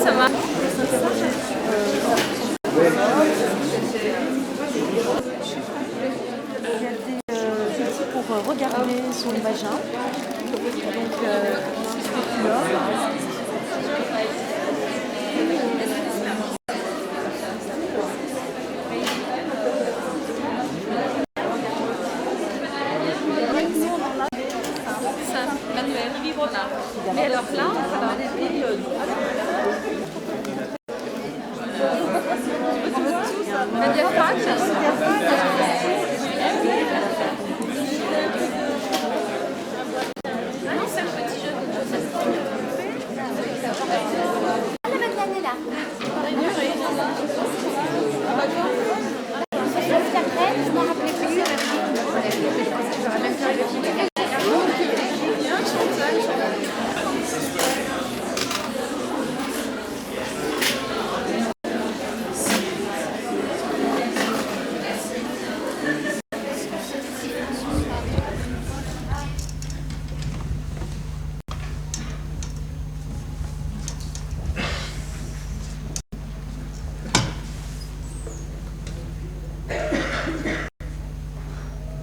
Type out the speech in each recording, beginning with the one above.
Ça marche. Il y a des outils pour regarder son vagin. Donc, spéculum. Mais alors là, la diaphragme, non, c'est un petit jeu.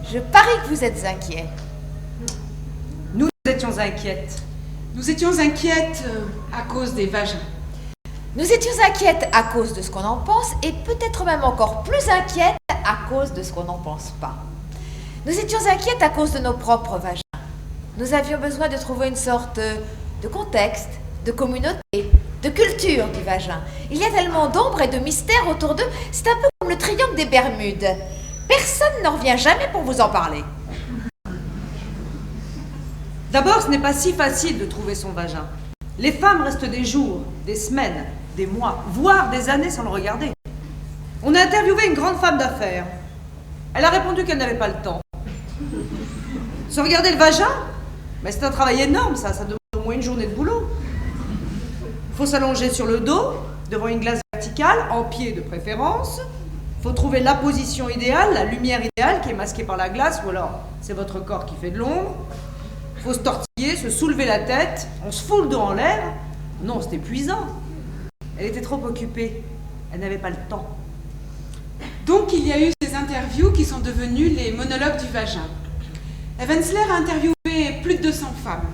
Je parie que vous êtes inquiets. Nous étions inquiètes. Nous étions inquiètes à cause des vagins. Nous étions inquiètes à cause de ce qu'on en pense et peut-être même encore plus inquiètes à cause de ce qu'on n'en pense pas. Nous étions inquiètes à cause de nos propres vagins. Nous avions besoin de trouver une sorte de contexte, de communauté, de culture du vagin. Il y a tellement d'ombre et de mystères autour d'eux, c'est un peu comme le triangle des Bermudes. Personne n'en revient jamais pour vous en parler. D'abord, ce n'est pas si facile de trouver son vagin. Les femmes restent des jours, des semaines, des mois, voire des années sans le regarder. On a interviewé une grande femme d'affaires. Elle a répondu qu'elle n'avait pas le temps. Se regarder le vagin, mais c'est un travail énorme, ça demande au moins une journée de boulot. Il faut s'allonger sur le dos, devant une glace verticale, en pied de préférence. Il faut trouver la position idéale, la lumière idéale qui est masquée par la glace, ou alors c'est votre corps qui fait de l'ombre. Il faut se tortiller, se soulever la tête, on se fout le dos en l'air. Non, c'est épuisant. Elle était trop occupée, elle n'avait pas le temps. Donc il y a eu ces interviews qui sont devenues les monologues du vagin. Evansler a interviewé plus de 200 femmes.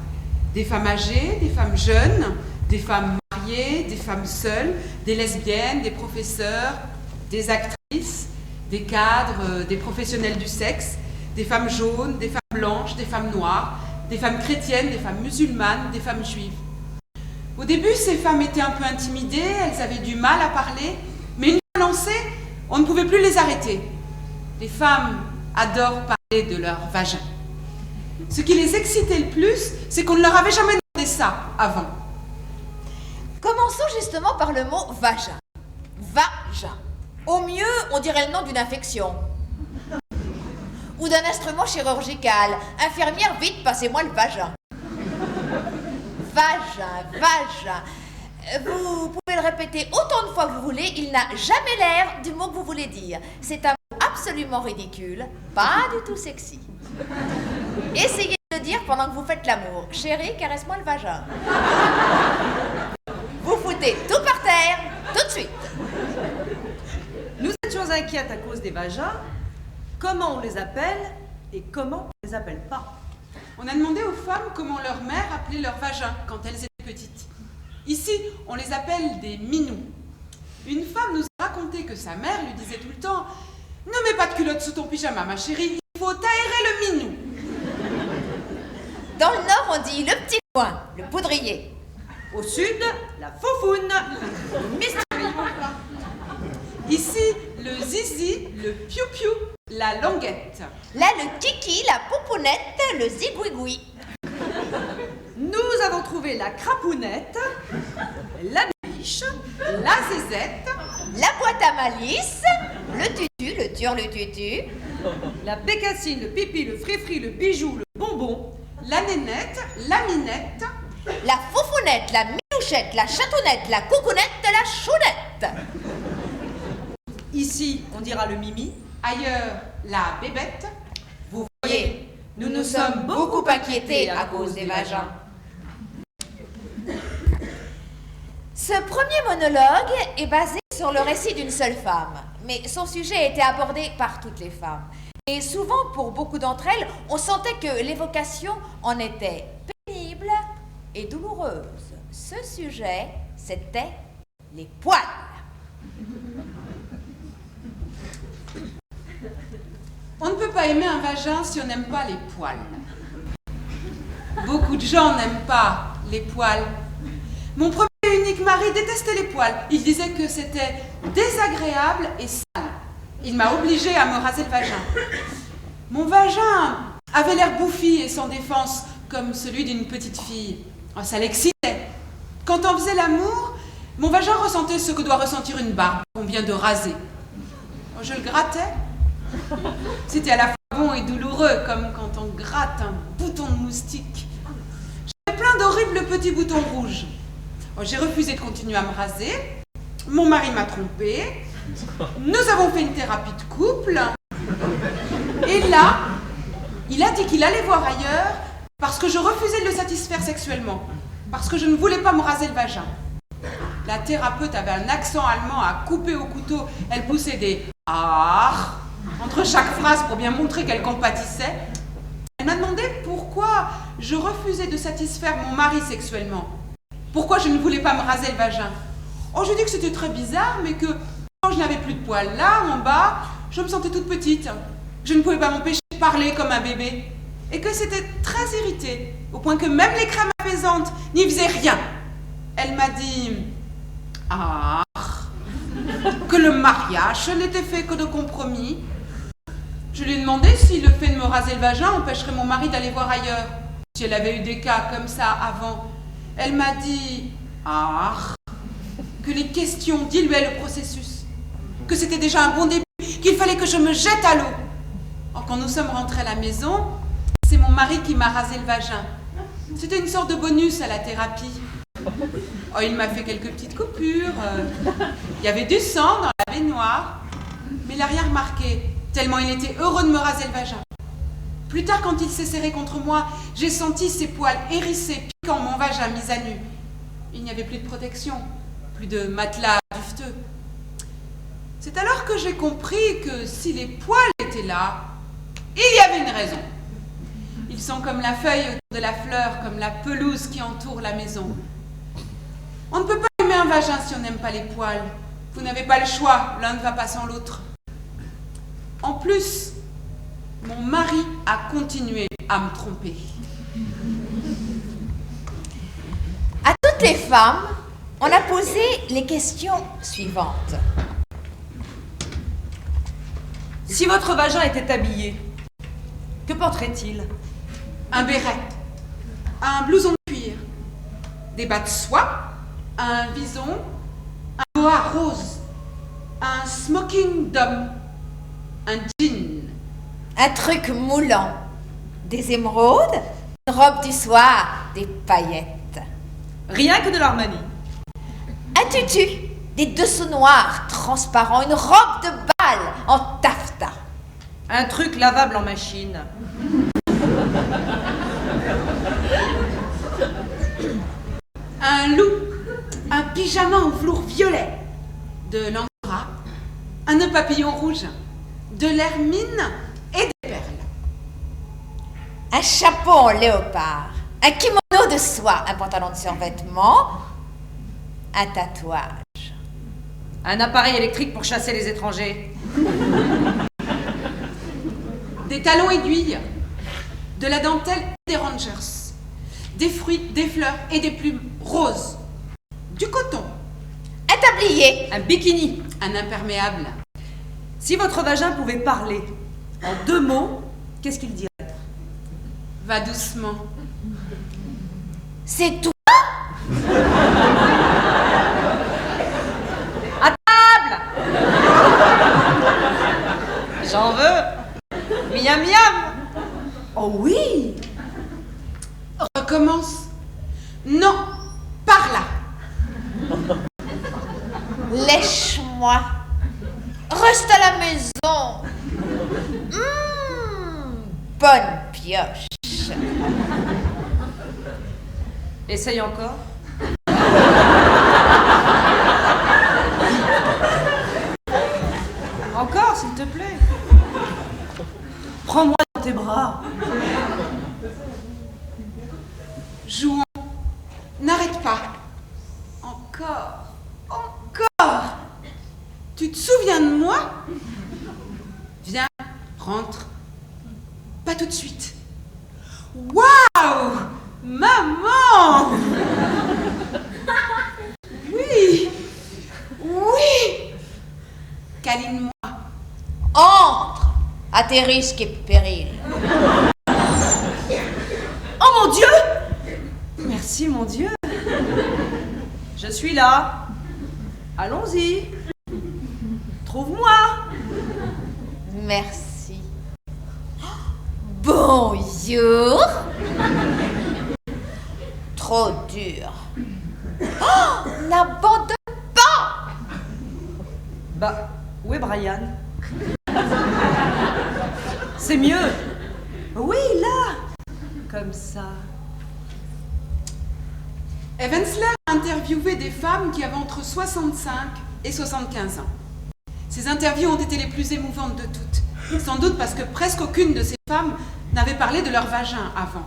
Des femmes âgées, des femmes jeunes, des femmes mariées, des femmes seules, des lesbiennes, des professeurs, des actrices, des cadres, des professionnels du sexe, des femmes jaunes, des femmes blanches, des femmes noires, des femmes chrétiennes, des femmes musulmanes, des femmes juives. Au début, ces femmes étaient un peu intimidées, elles avaient du mal à parler, mais une fois lancées, on ne pouvait plus les arrêter. Les femmes adorent parler de leur vagin. Ce qui les excitait le plus, c'est qu'on ne leur avait jamais demandé ça avant. Commençons justement par le mot vagin. Vagin. Au mieux, on dirait le nom d'une infection. Ou d'un instrument chirurgical. Infirmière, vite, passez-moi le vagin. Vagin, vagin. Vous pouvez le répéter autant de fois que vous voulez, il n'a jamais l'air du mot que vous voulez dire. C'est un mot absolument ridicule, pas du tout sexy. Essayez de le dire pendant que vous faites l'amour. Chérie, caresse-moi le vagin. Vous foutez tout par terre, tout de suite. Nous étions inquiètes à cause des vagins. Comment on les appelle et comment on les appelle pas? On a demandé aux femmes comment leur mère appelait leur vagin quand elles étaient petites. Ici, on les appelle des minous. Une femme nous a raconté que sa mère lui disait tout le temps « Ne mets pas de culotte sous ton pyjama, ma chérie, il faut aérer le minou. » Dans le nord, on dit le petit coin, le poudrier. Au sud, la foufoune. Mystery. Ici, le zizi, le piou-piou, la languette. Là, le kiki, la poupounette, le zigouigoui. Nous avons trouvé la crapounette, la biche, La zézette, La boîte à malice, le tutu, le tur, le tutu. la bécassine, le pipi, le frifri, le bijou, le bonbon, la nénette, la minette, La foufounette, la minouchette, la chatounette, la coucounette, la chounette. ici on dira le mimi. ailleurs, la bébête. Vous voyez, Nous nous sommes beaucoup inquiétés à cause des vagins. Ce premier monologue est basé sur le récit d'une seule femme, mais son sujet a été abordé par toutes les femmes. Et souvent, pour beaucoup d'entre elles, on sentait que l'évocation en était pénible et douloureuse. Ce sujet, c'était les poils. On ne peut pas aimer un vagin si on n'aime pas les poils. Beaucoup de gens n'aiment pas les poils. Mon premier et unique mari détestait les poils. Il disait que c'était désagréable et sale. Il m'a obligée à me raser le vagin. Mon vagin avait l'air bouffi et sans défense, comme celui d'une petite fille. Oh, ça l'excitait. Quand on faisait l'amour, mon vagin ressentait ce que doit ressentir une barbe qu'on vient de raser. Oh, je le grattais. C'était à la fois bon et douloureux, comme quand on gratte un bouton de moustique. J'avais plein d'horribles petits boutons rouges. Oh, j'ai refusé de continuer à me raser. Mon mari m'a trompée. Nous avons fait une thérapie de couple. Et là, il a dit qu'il allait voir ailleurs parce que je refusais de le satisfaire sexuellement. Parce que je ne voulais pas me raser le vagin. La thérapeute avait un accent allemand à couper au couteau. Elle poussait des « ah » entre chaque phrase pour bien montrer qu'elle compatissait. Elle m'a demandé pourquoi je refusais de satisfaire mon mari sexuellement. Pourquoi je ne voulais pas me raser le vagin. Oh, je dis que c'était très bizarre, mais que quand je n'avais plus de poils là, en bas, je me sentais toute petite. Je ne pouvais pas m'empêcher de parler comme un bébé. Et que c'était très irrité, au point que même les crèmes apaisantes n'y faisaient rien. Elle m'a dit « ah » que le mariage n'était fait que de compromis. Je lui ai demandé si le fait de me raser le vagin empêcherait mon mari d'aller voir ailleurs, si elle avait eu des cas comme ça avant. Elle m'a dit « ah » que les questions diluaient le processus, que c'était déjà un bon début, qu'il fallait que je me jette à l'eau. Quand nous sommes rentrés à la maison, c'est mon mari qui m'a rasé le vagin. C'était une sorte de bonus à la thérapie. Oh, il m'a fait quelques petites coupures. Il y avait du sang dans la baignoire, mais il n'a rien remarqué, tellement il était heureux de me raser le vagin. Plus tard, quand il s'est serré contre moi, j'ai senti ses poils hérissés piquant mon vagin mis à nu. Il n'y avait plus de protection, plus de matelas dufteux. C'est alors que j'ai compris que si les poils étaient là, il y avait une raison. Ils sont comme la feuille autour de la fleur, comme la pelouse qui entoure la maison. On ne peut pas aimer un vagin si on n'aime pas les poils. Vous n'avez pas le choix, l'un ne va pas sans l'autre. En plus, mon mari a continué à me tromper. À toutes les femmes, on a posé les questions suivantes. Si votre vagin était habillé, que porterait-il? Un béret, un blouson de cuir, des bas de soie, un vison, un boa rose, un smoking d'homme, un jean. Un truc moulant, des émeraudes, une robe du soir, des paillettes. Rien que de l'Armani. Un tutu, des dessous noirs transparents, une robe de bal en taffetas. Un truc lavable en machine. Un loup, un pyjama en velours violet, de l'angora, un nœud papillon rouge, de l'hermine et des perles. Un chapeau en léopard, un kimono de soie, un pantalon de survêtement, un tatouage. Un appareil électrique pour chasser les étrangers. Des talons aiguilles, de la dentelle et des rangers, des fruits, des fleurs et des plumes roses, du coton, Un tablier, Un bikini. un imperméable, Si votre vagin pouvait parler en 2 mots, qu'est-ce qu'il dirait? va doucement. c'est toi? À table. J'en veux. Miam miam. Oh oui! Recommence. Non, par là. Lèche-moi. Reste à la maison. Bonne pièce. pioche. Essaye encore. Encore, s'il te plaît. Prends-moi dans tes bras. Jouons. N'arrête pas. Encore. Encore. Tu te souviens de moi? Viens, rentre. Pas tout de suite. Waouh! Maman! Oui! Oui! Câline-moi. Entre à tes risques et périls. Oh mon Dieu! Merci mon Dieu. Je suis là. Allons-y. Trouve-moi. Merci. Bonjour. Trop dur. Oh, n'abandonne pas. Bah, où est Brian? C'est mieux. Oui, là. Comme ça. Evansler a interviewé des femmes qui avaient entre 65 et 75 ans. Ces interviews ont été les plus émouvantes de toutes, sans doute parce que presque aucune de ces femmes n'avait parlé de leur vagin avant.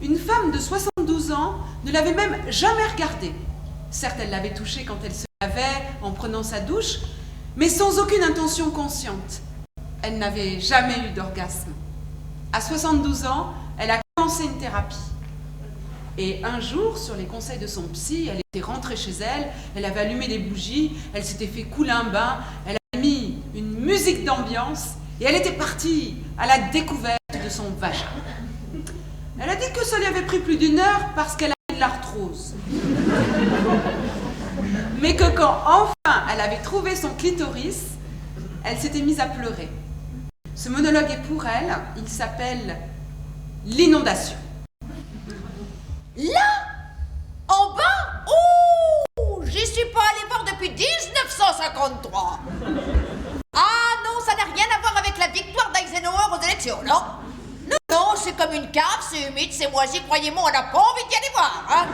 Une femme de 72 ans ne l'avait même jamais regardé. Certes, elle l'avait touché quand elle se lavait, en prenant sa douche, mais sans aucune intention consciente. Elle n'avait jamais eu d'orgasme. À 72 ans, elle a commencé une thérapie. Et un jour, sur les conseils de son psy, elle était rentrée chez elle, elle avait allumé des bougies, elle s'était fait couler un bain, elle avait mis une musique d'ambiance et elle était partie à la découverte de son vagin. Elle a dit que ça lui avait pris plus d'1 heure parce qu'elle avait de l'arthrose. Mais que quand enfin elle avait trouvé son clitoris, elle s'était mise à pleurer. Ce monologue est pour elle, il s'appelle « L'inondation ». Là, en bas, j'y suis pas allée voir depuis 1953. Ah non, ça n'a rien à voir avec la victoire d'Eisenhower aux élections, non? Non, c'est comme une cave, c'est humide, c'est moisi, croyez-moi, on n'a pas envie d'y aller voir, hein?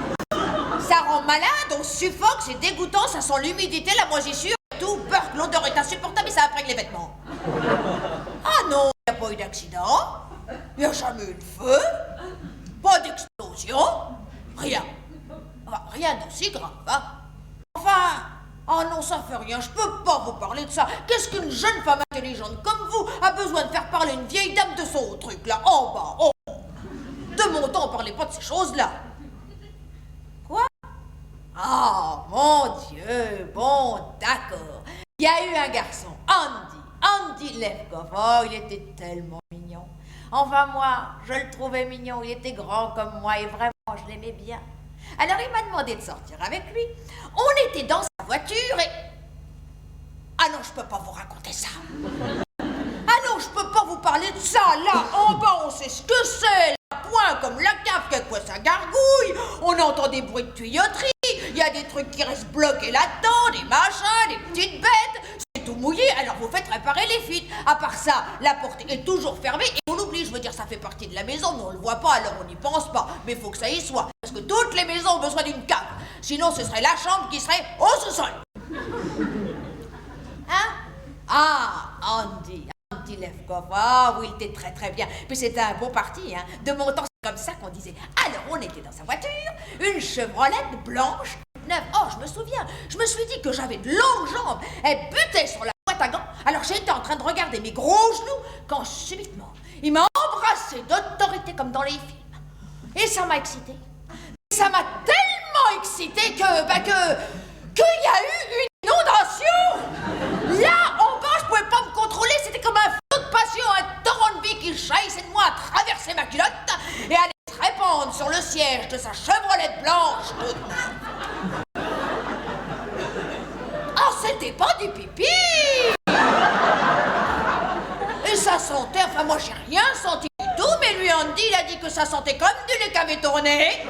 Ça rend malade, on suffoque, c'est dégoûtant, ça sent l'humidité, la moisissure et tout, peur que l'odeur est insupportable et ça imprègne les vêtements. Ah non, il n'y a pas eu d'accident, il n'y a jamais eu de feu, pas d'explosion, rien. Enfin, rien d'aussi grave, hein? Enfin, oh non, ça fait rien, je peux pas vous parler de ça. Qu'est-ce qu'une jeune femme intelligente comme vous a besoin de faire parler une vieille dame de son truc, là, en bas, oh. De mon temps, on parlait pas de ces choses-là. Quoi? Ah, mon Dieu, bon, d'accord. Il y a eu un garçon, Andy Levkov. Oh, il était tellement mignon. Enfin, moi, je le trouvais mignon. Il était grand comme moi et vraiment, je l'aimais bien. Alors, il m'a demandé de sortir avec lui. On était dans sa voiture et... Ah non, je peux pas vous raconter ça. Ah non, je peux pas vous parler de ça. Là, en bas, on sait ce que c'est. Là, point comme la cave, que quoi ça gargouille. On entend des bruits de tuyauterie. Il y a des trucs qui restent bloqués là-dedans, des machins, des petites bêtes. C'est tout mouillé, alors vous faites réparer les fuites. À part ça, la porte est toujours fermée et on oublie, je veux dire, ça fait partie de la maison, mais on le voit pas, alors on n'y pense pas. Mais il faut que ça y soit, parce que toutes les maisons ont besoin d'une cave. Sinon, ce serait la chambre qui serait au sous-sol. Hein? Ah, Andy Levkov. Ah oui, il était très très bien. Puis c'était un bon parti, hein. De mon temps, c'est comme ça qu'on disait. Alors, on était dans sa voiture, une Chevrolet blanche, neuve. Oh, je me souviens, je me suis dit que j'avais de longues jambes. Elle butait sur la boîte à gants. Alors, j'étais en train de regarder mes gros genoux quand subitement, il m'a embrassé d'autorité comme dans les films. Et ça m'a excité. Ça m'a tellement excité qu'il y a eu une inondation. Là, en bas, je pouvais pas me contrôler. C'était comme un flot de passion, un torrent de vie qui jaillissait de moi à traverser ma culotte et allait se répandre sur le siège de sa Chevrolet blanche toute neuve. Oh, c'était pas du pipi. Et ça sentait, enfin moi j'ai rien senti du tout, mais lui Andy, il a dit que ça sentait comme du lait qui avait tourné.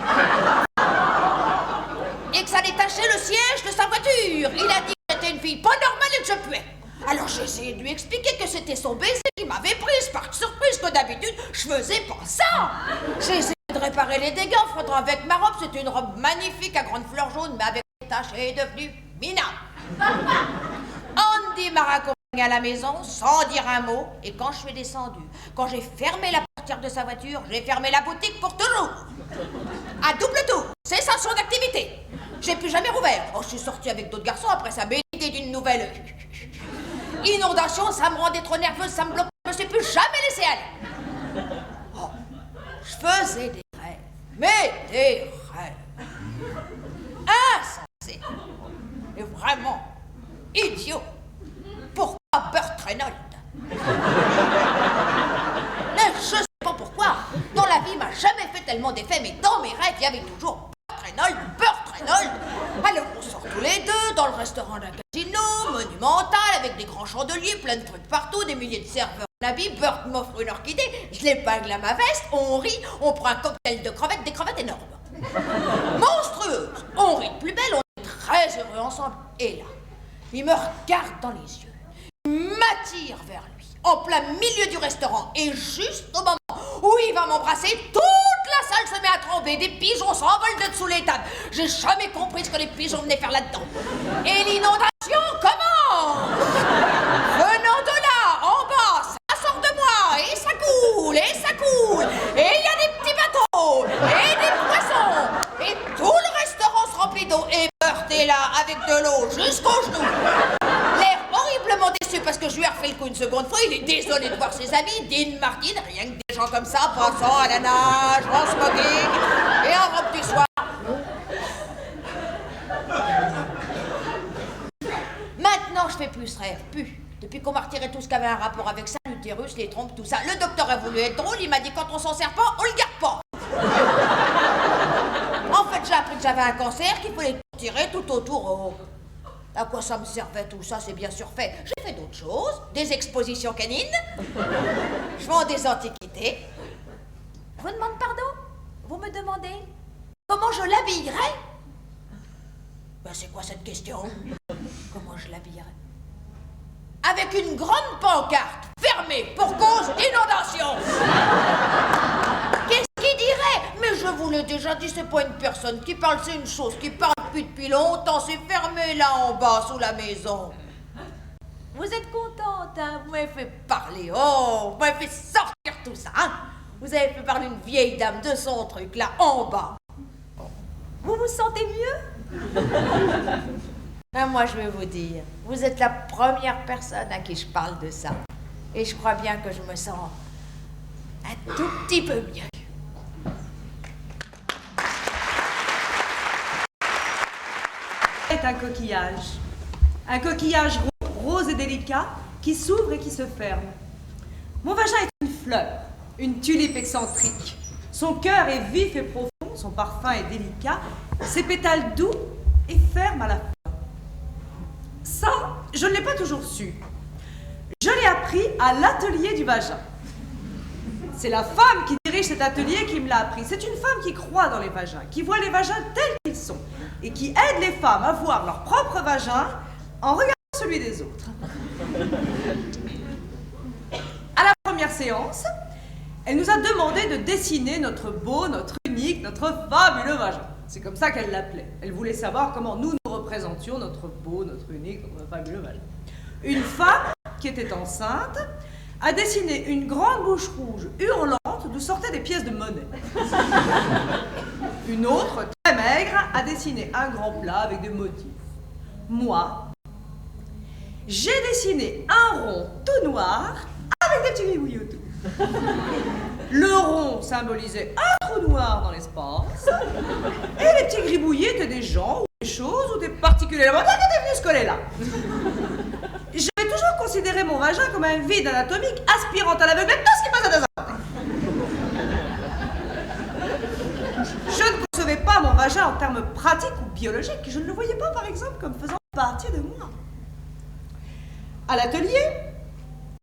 Et que ça détachait le siège de sa voiture. Il a dit que j'étais une fille pas normale et que je puais. Alors j'ai essayé de lui expliquer que c'était son baiser qui m'avait prise par surprise, que d'habitude, je Je faisais pas ça. J'ai essayé de réparer les dégâts en frottant avec ma robe. C'était une robe magnifique à grandes fleurs jaunes, mais avec des taches, elle est devenue minable. Andy m'a raccompagné à la maison sans dire un mot, et quand je suis descendue, quand j'ai fermé la portière de sa voiture, j'ai fermé la boutique pour toujours. À double tour, cessation d'activité. J'ai plus jamais rouvert. Oh, je suis sortie avec d'autres garçons après ça, mais l'idée d'une nouvelle inondation, ça me rendait trop nerveuse, ça me bloquait, je me suis plus jamais laissée aller. Oh, je faisais des rêves, mais des rêves insensés et vraiment idiots. Pourquoi Burt Reynolds? Mais je sais pas pourquoi. Dans la vie, il m'a jamais fait tellement d'effets, mais dans mes rêves, il y avait toujours Burt Reynolds. Alors on sort tous les deux dans le restaurant d'un casino monumental avec des grands chandeliers, plein de trucs partout, des milliers de serveurs en habit. Burt m'offre une orchidée, je l'épingle à ma veste, on rit, on prend un cocktail de crevettes, des crevettes énormes. Monstrueuses. On rit de plus belle, on est très heureux ensemble. Et là, il me regarde dans les yeux, il m'attire vers lui, en plein milieu du restaurant, et juste au moment où il va m'embrasser, toute la salle se met à trembler, des pigeons s'envolent de dessous les tables. J'ai jamais compris ce que les pigeons venaient faire là-dedans. Et l'inondation commence. Venant de là, en bas, ça sort de moi, et ça coule, et ça coule, et il y a des petits bateaux, et des poissons, et tout le restaurant se remplit d'eau, et Burt est là, avec de l'eau jusqu'aux genoux. L'air horriblement déçu parce que je lui ai refait le coup une seconde fois, il est désolé de voir ses amis, Dean Martin, rien que des gens comme ça, passant à la nage, en smoking, et en robe du soir. Maintenant, je fais plus ce rêve, plus. Depuis qu'on m'a retiré tout ce qui avait un rapport avec ça, l'utérus, les trompes, tout ça, le docteur a voulu être drôle, il m'a dit quand on s'en sert pas, on le garde pas. En fait, j'ai appris que j'avais un cancer, qu'il fallait tout tirer tout autour. Oh. À quoi ça me servait tout ça, c'est bien sûr fait. J'ai fait d'autres choses, des expositions canines, je vends des antiquités. Je vous demande pardon? Vous me demandez comment je l'habillerais? Ben c'est quoi cette question? Comment je l'habillerais? Avec une grande pancarte fermée pour cause d'inondation. Qu'est-ce qu'il dirait? Mais je vous l'ai déjà dit, c'est pas une personne qui parle, c'est une chose qui parle depuis longtemps, c'est fermé là en bas sous la maison. Vous êtes contente, hein? Vous m'avez fait parler, oh, vous m'avez fait sortir tout ça, hein? Vous avez fait parler une vieille dame de son truc là en bas. Vous vous sentez mieux? Ben moi je vais vous dire, vous êtes la première personne à qui je parle de ça. Et je crois bien que je me sens un tout petit peu mieux. C'est un coquillage rose et délicat qui s'ouvre et qui se ferme. Mon vagin est une fleur, une tulipe excentrique. Son cœur est vif et profond, son parfum est délicat, ses pétales doux et fermes à la fois. Ça, je ne l'ai pas toujours su. Je l'ai appris à l'atelier du vagin. C'est la femme qui dirige cet atelier qui me l'a appris. C'est une femme qui croit dans les vagins, qui voit les vagins tels qu'ils sont et qui aide les femmes à voir leur propre vagin en regardant celui des autres. À la première séance, elle nous a demandé de dessiner notre beau, notre unique, notre fabuleux vagin. C'est comme ça qu'elle l'appelait. Elle voulait savoir comment nous représentions notre beau, notre unique, notre fabuleux vagin. Une femme qui était enceinte a dessiné une grande bouche rouge hurlante d'où sortaient des pièces de monnaie. Une autre, très maigre, a dessiné un grand plat avec des motifs. Moi, j'ai dessiné un rond tout noir avec des petits gribouillis autour. Le rond symbolisait un trou noir dans l'espace et les petits gribouillis étaient des gens ou des choses ou des particules élémentaires qui étaient venus se coller là. J'avais toujours considéré mon vagin comme un vide anatomique aspirant à l'aveuglette tout ce qui passait dans sa tête. Je ne concevais pas mon vagin en termes pratiques ou biologiques. Je ne le voyais pas, par exemple, comme faisant partie de moi. À l'atelier,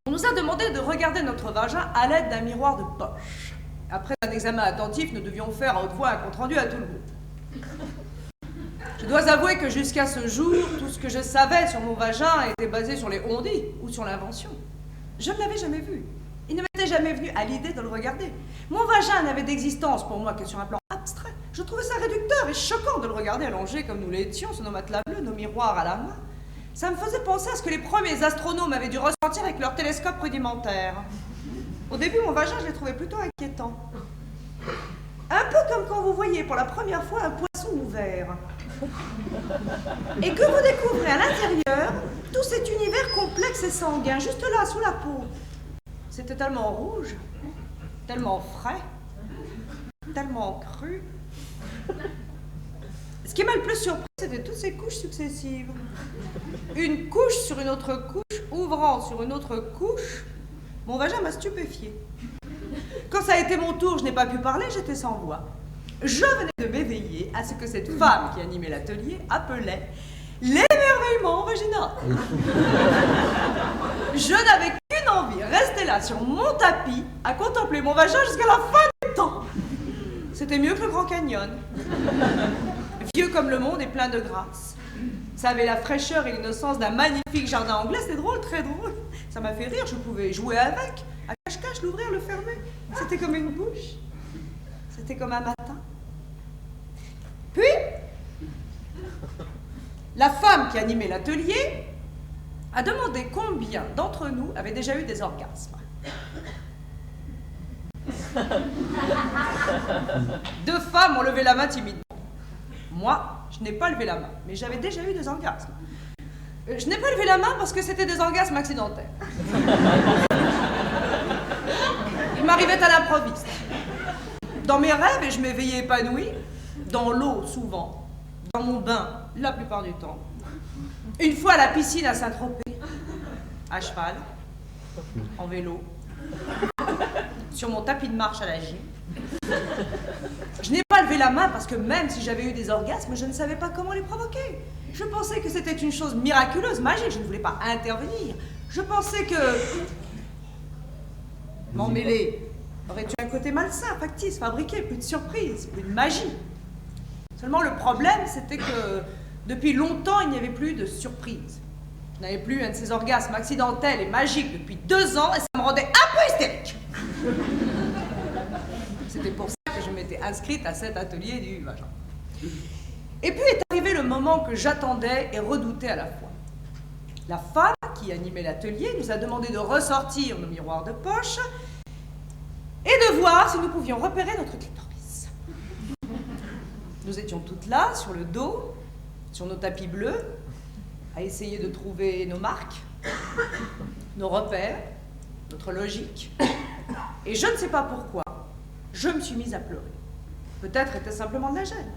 on nous a demandé de regarder notre vagin à l'aide d'un miroir de poche. Après un examen attentif, nous devions faire à haute voix un compte-rendu à tout le monde. Je dois avouer que jusqu'à ce jour, tout ce que je savais sur mon vagin était basé sur les on-dit ou sur l'invention. Je ne l'avais jamais vu. Il ne m'était m'était jamais venu à l'idée de le regarder. Mon vagin n'avait d'existence pour moi que sur un plan abstrait. Je trouvais ça réducteur et choquant de le regarder allongé comme nous l'étions sur nos matelas bleus, nos miroirs à la main. Ça me faisait penser à ce que les premiers astronomes avaient dû ressentir avec leur télescope rudimentaire. Au début, mon vagin, je l'ai trouvé plutôt inquiétant. Un peu comme quand vous voyez pour la première fois un poisson ouvert. Et que vous découvrez à l'intérieur tout cet univers complexe et sanguin, juste là, sous la peau. C'était tellement rouge, tellement frais, tellement cru. Ce qui m'a le plus surpris, c'était toutes ces couches successives. Une couche sur une autre couche, ouvrant sur une autre couche. Mon vagin m'a stupéfiée. Quand ça a été mon tour, je n'ai pas pu parler, j'étais sans voix. Je venais de m'éveiller à ce que cette femme qui animait l'atelier appelait l'émerveillement vaginal. Je n'avais qu'une envie, rester là sur mon tapis à contempler mon vagin jusqu'à la fin du temps. C'était mieux que le Grand Canyon. Vieux comme le monde et plein de grâce. Ça avait la fraîcheur et l'innocence d'un magnifique jardin anglais, c'était drôle, très drôle. Ça m'a fait rire, je pouvais jouer avec, à cache-cache, l'ouvrir, le fermer. C'était comme une bouche. C'était comme un matin. Puis, la femme qui animait l'atelier a demandé combien d'entre nous avaient déjà eu des orgasmes. 2 femmes ont levé la main timidement. Moi, je n'ai pas levé la main, mais j'avais déjà eu des orgasmes. Je n'ai pas levé la main parce que c'était des orgasmes accidentels. Il m'arrivait à l'improviste. Dans mes rêves, et je m'éveillais épanouie, dans l'eau souvent, dans mon bain la plupart du temps, une fois à la piscine à Saint-Tropez, à cheval, en vélo, sur mon tapis de marche à la gym. Je n'ai pas levé la main parce que même si j'avais eu des orgasmes, je ne savais pas comment les provoquer. Je pensais que c'était une chose miraculeuse, magique, je ne voulais pas intervenir. Je pensais que m'en mêler aurait eu un côté malsain, factice, fabriqué, plus de surprise, plus de magie. Seulement le problème, c'était que depuis longtemps, il n'y avait plus de surprise. Je n'avais plus un de ces orgasmes accidentels et magiques depuis 2 ans et ça me rendait un peu hystérique. C'était pour ça que je m'étais inscrite à cet atelier du vagin. Et puis est arrivé le moment que j'attendais et redoutais à la fois. La femme qui animait l'atelier nous a demandé de ressortir nos miroirs de poche et de voir si nous pouvions repérer notre clitoris. Nous étions toutes là, sur le dos, sur nos tapis bleus, à essayer de trouver nos marques, nos repères, notre logique. Et je ne sais pas pourquoi, je me suis mise à pleurer. Peut-être était-ce simplement de la gêne.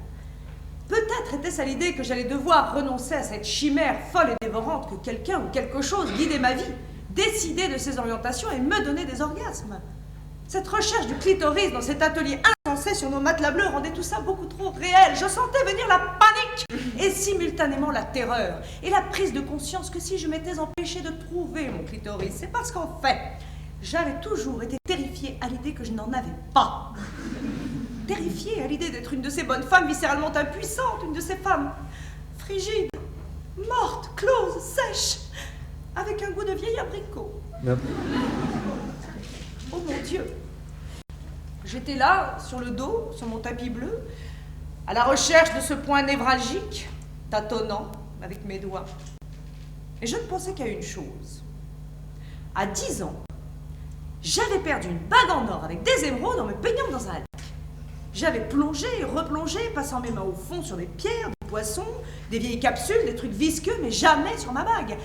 Peut-être était-ce à l'idée que j'allais devoir renoncer à cette chimère folle et dévorante que quelqu'un ou quelque chose guidait ma vie, décider de ses orientations et me donner des orgasmes. Cette recherche du clitoris dans cet atelier insensé sur nos matelas bleus rendait tout ça beaucoup trop réel. Je sentais venir la panique et simultanément la terreur et la prise de conscience que si je m'étais empêchée de trouver mon clitoris, c'est parce qu'en fait, j'avais toujours été terrifiée à l'idée que je n'en avais pas. Terrifiée à l'idée d'être une de ces bonnes femmes viscéralement impuissantes, une de ces femmes frigides, mortes, closes, sèches, avec un goût de vieil abricot. Oh mon Dieu! J'étais là, sur le dos, sur mon tapis bleu, à la recherche de ce point névralgique, tâtonnant avec mes doigts. Et je ne pensais qu'à une chose. À 10 ans, j'avais perdu une bague en or avec des émeraudes en me baignant dans un lac. J'avais plongé et replongé, passant mes mains au fond sur des pierres, des poissons, des vieilles capsules, des trucs visqueux, mais jamais sur ma bague.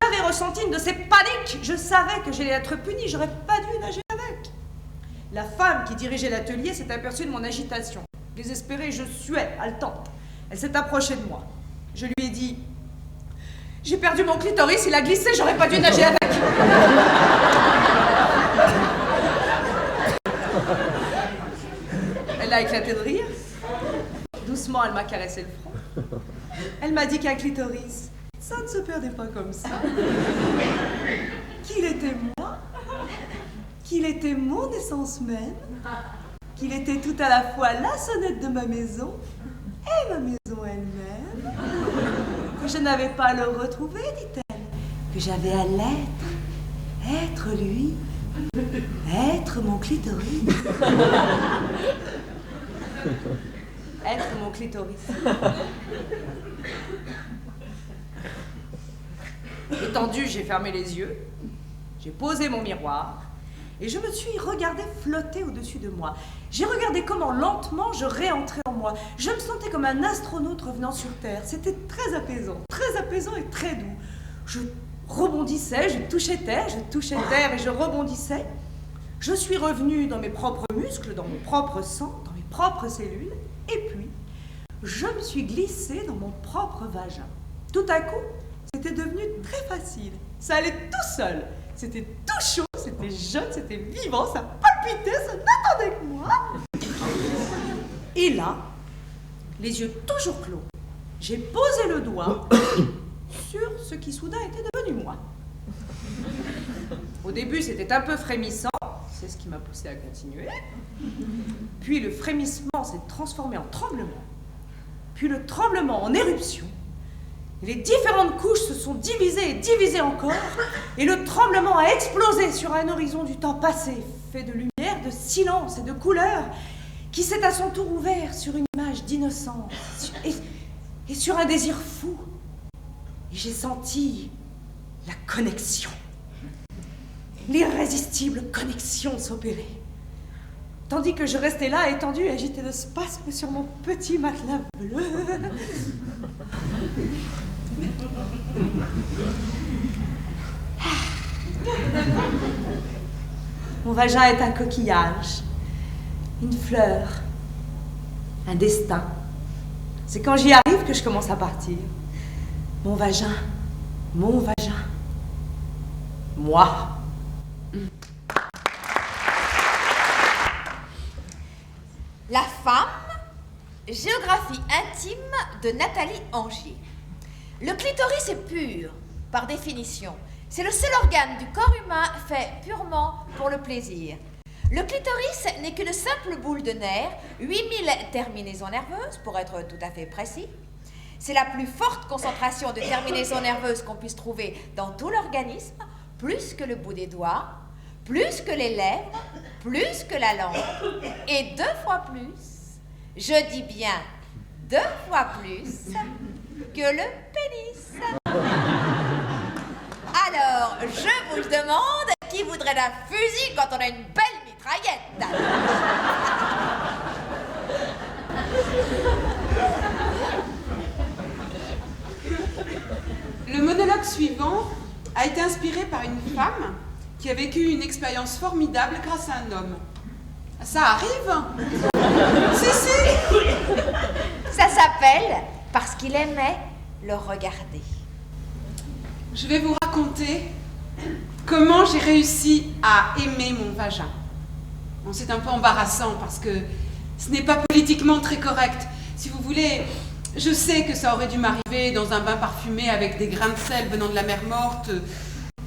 J'avais ressenti une de ces paniques. Je savais que j'allais être punie, j'aurais pas dû nager avec. La femme qui dirigeait l'atelier s'est aperçue de mon agitation. Désespérée, je suais, haletante. Elle s'est approchée de moi. Je lui ai dit « J'ai perdu mon clitoris, il a glissé, j'aurais pas dû nager avec. » Elle a éclaté de rire. Doucement, elle m'a caressé le front. Elle m'a dit qu'un clitoris, ça ne se perdait pas comme ça. Qu'il était moi, qu'il était mon essence même, qu'il était tout à la fois la sonnette de ma maison et ma maison elle-même, que je n'avais pas à le retrouver, dit-elle, que j'avais à l'être, être lui, être Être mon clitoris. Être mon clitoris. Étendu, j'ai fermé les yeux, j'ai posé mon miroir et je me suis regardée flotter au-dessus de moi. J'ai regardé comment lentement je réentrais en moi. Je me sentais comme un astronaute revenant sur Terre. C'était très apaisant et très doux. Je rebondissais, je touchais terre et je rebondissais. Je suis revenue dans mes propres muscles, dans mon propre sang, dans mes propres cellules, et puis je me suis glissée dans mon propre vagin. Tout à coup, c'était devenu très facile. Ça allait tout seul. C'était tout chaud, c'était jeune, c'était vivant, ça palpitait, ça n'attendait que moi. Et là, les yeux toujours clos, j'ai posé le doigt sur ce qui soudain était devenu moi. Au début, c'était un peu frémissant, c'est ce qui m'a poussé à continuer. Puis le frémissement s'est transformé en tremblement, puis le tremblement en éruption. Et les différentes couches se sont divisées et divisées encore, et le tremblement a explosé sur un horizon du temps passé, fait de lumière, de silence et de couleurs, qui s'est à son tour ouvert sur une image d'innocence et sur un désir fou. Et j'ai senti la connexion, l'irrésistible connexion s'opérer. Tandis que je restais là, étendue et agitée de spasmes sur mon petit matelas bleu. Mon vagin est un coquillage, une fleur, un destin. C'est quand j'y arrive que je commence à partir. Mon vagin, moi. La femme, géographie intime de Nathalie Angier. Le clitoris est pur, par définition. C'est le seul organe du corps humain fait purement pour le plaisir. Le clitoris n'est qu'une simple boule de nerfs, 8000 terminaisons nerveuses, pour être tout à fait précis. C'est la plus forte concentration de terminaisons nerveuses qu'on puisse trouver dans tout l'organisme, plus que le bout des doigts, plus que les lèvres, plus que la langue, et 2 fois plus, je dis bien 2 fois plus, que le pénis. Alors, je vous le demande, qui voudrait d'un fusil quand on a une belle mitraillette? Le monologue suivant a été inspiré par une femme qui a vécu une expérience formidable grâce à un homme. Ça arrive? Si. Ça s'appelle « Parce qu'il aimait le regarder ». Je vais vous raconter comment j'ai réussi à aimer mon vagin. Bon, c'est un peu embarrassant parce que ce n'est pas politiquement très correct. Si vous voulez, je sais que ça aurait dû m'arriver dans un bain parfumé avec des grains de sel venant de la mer morte,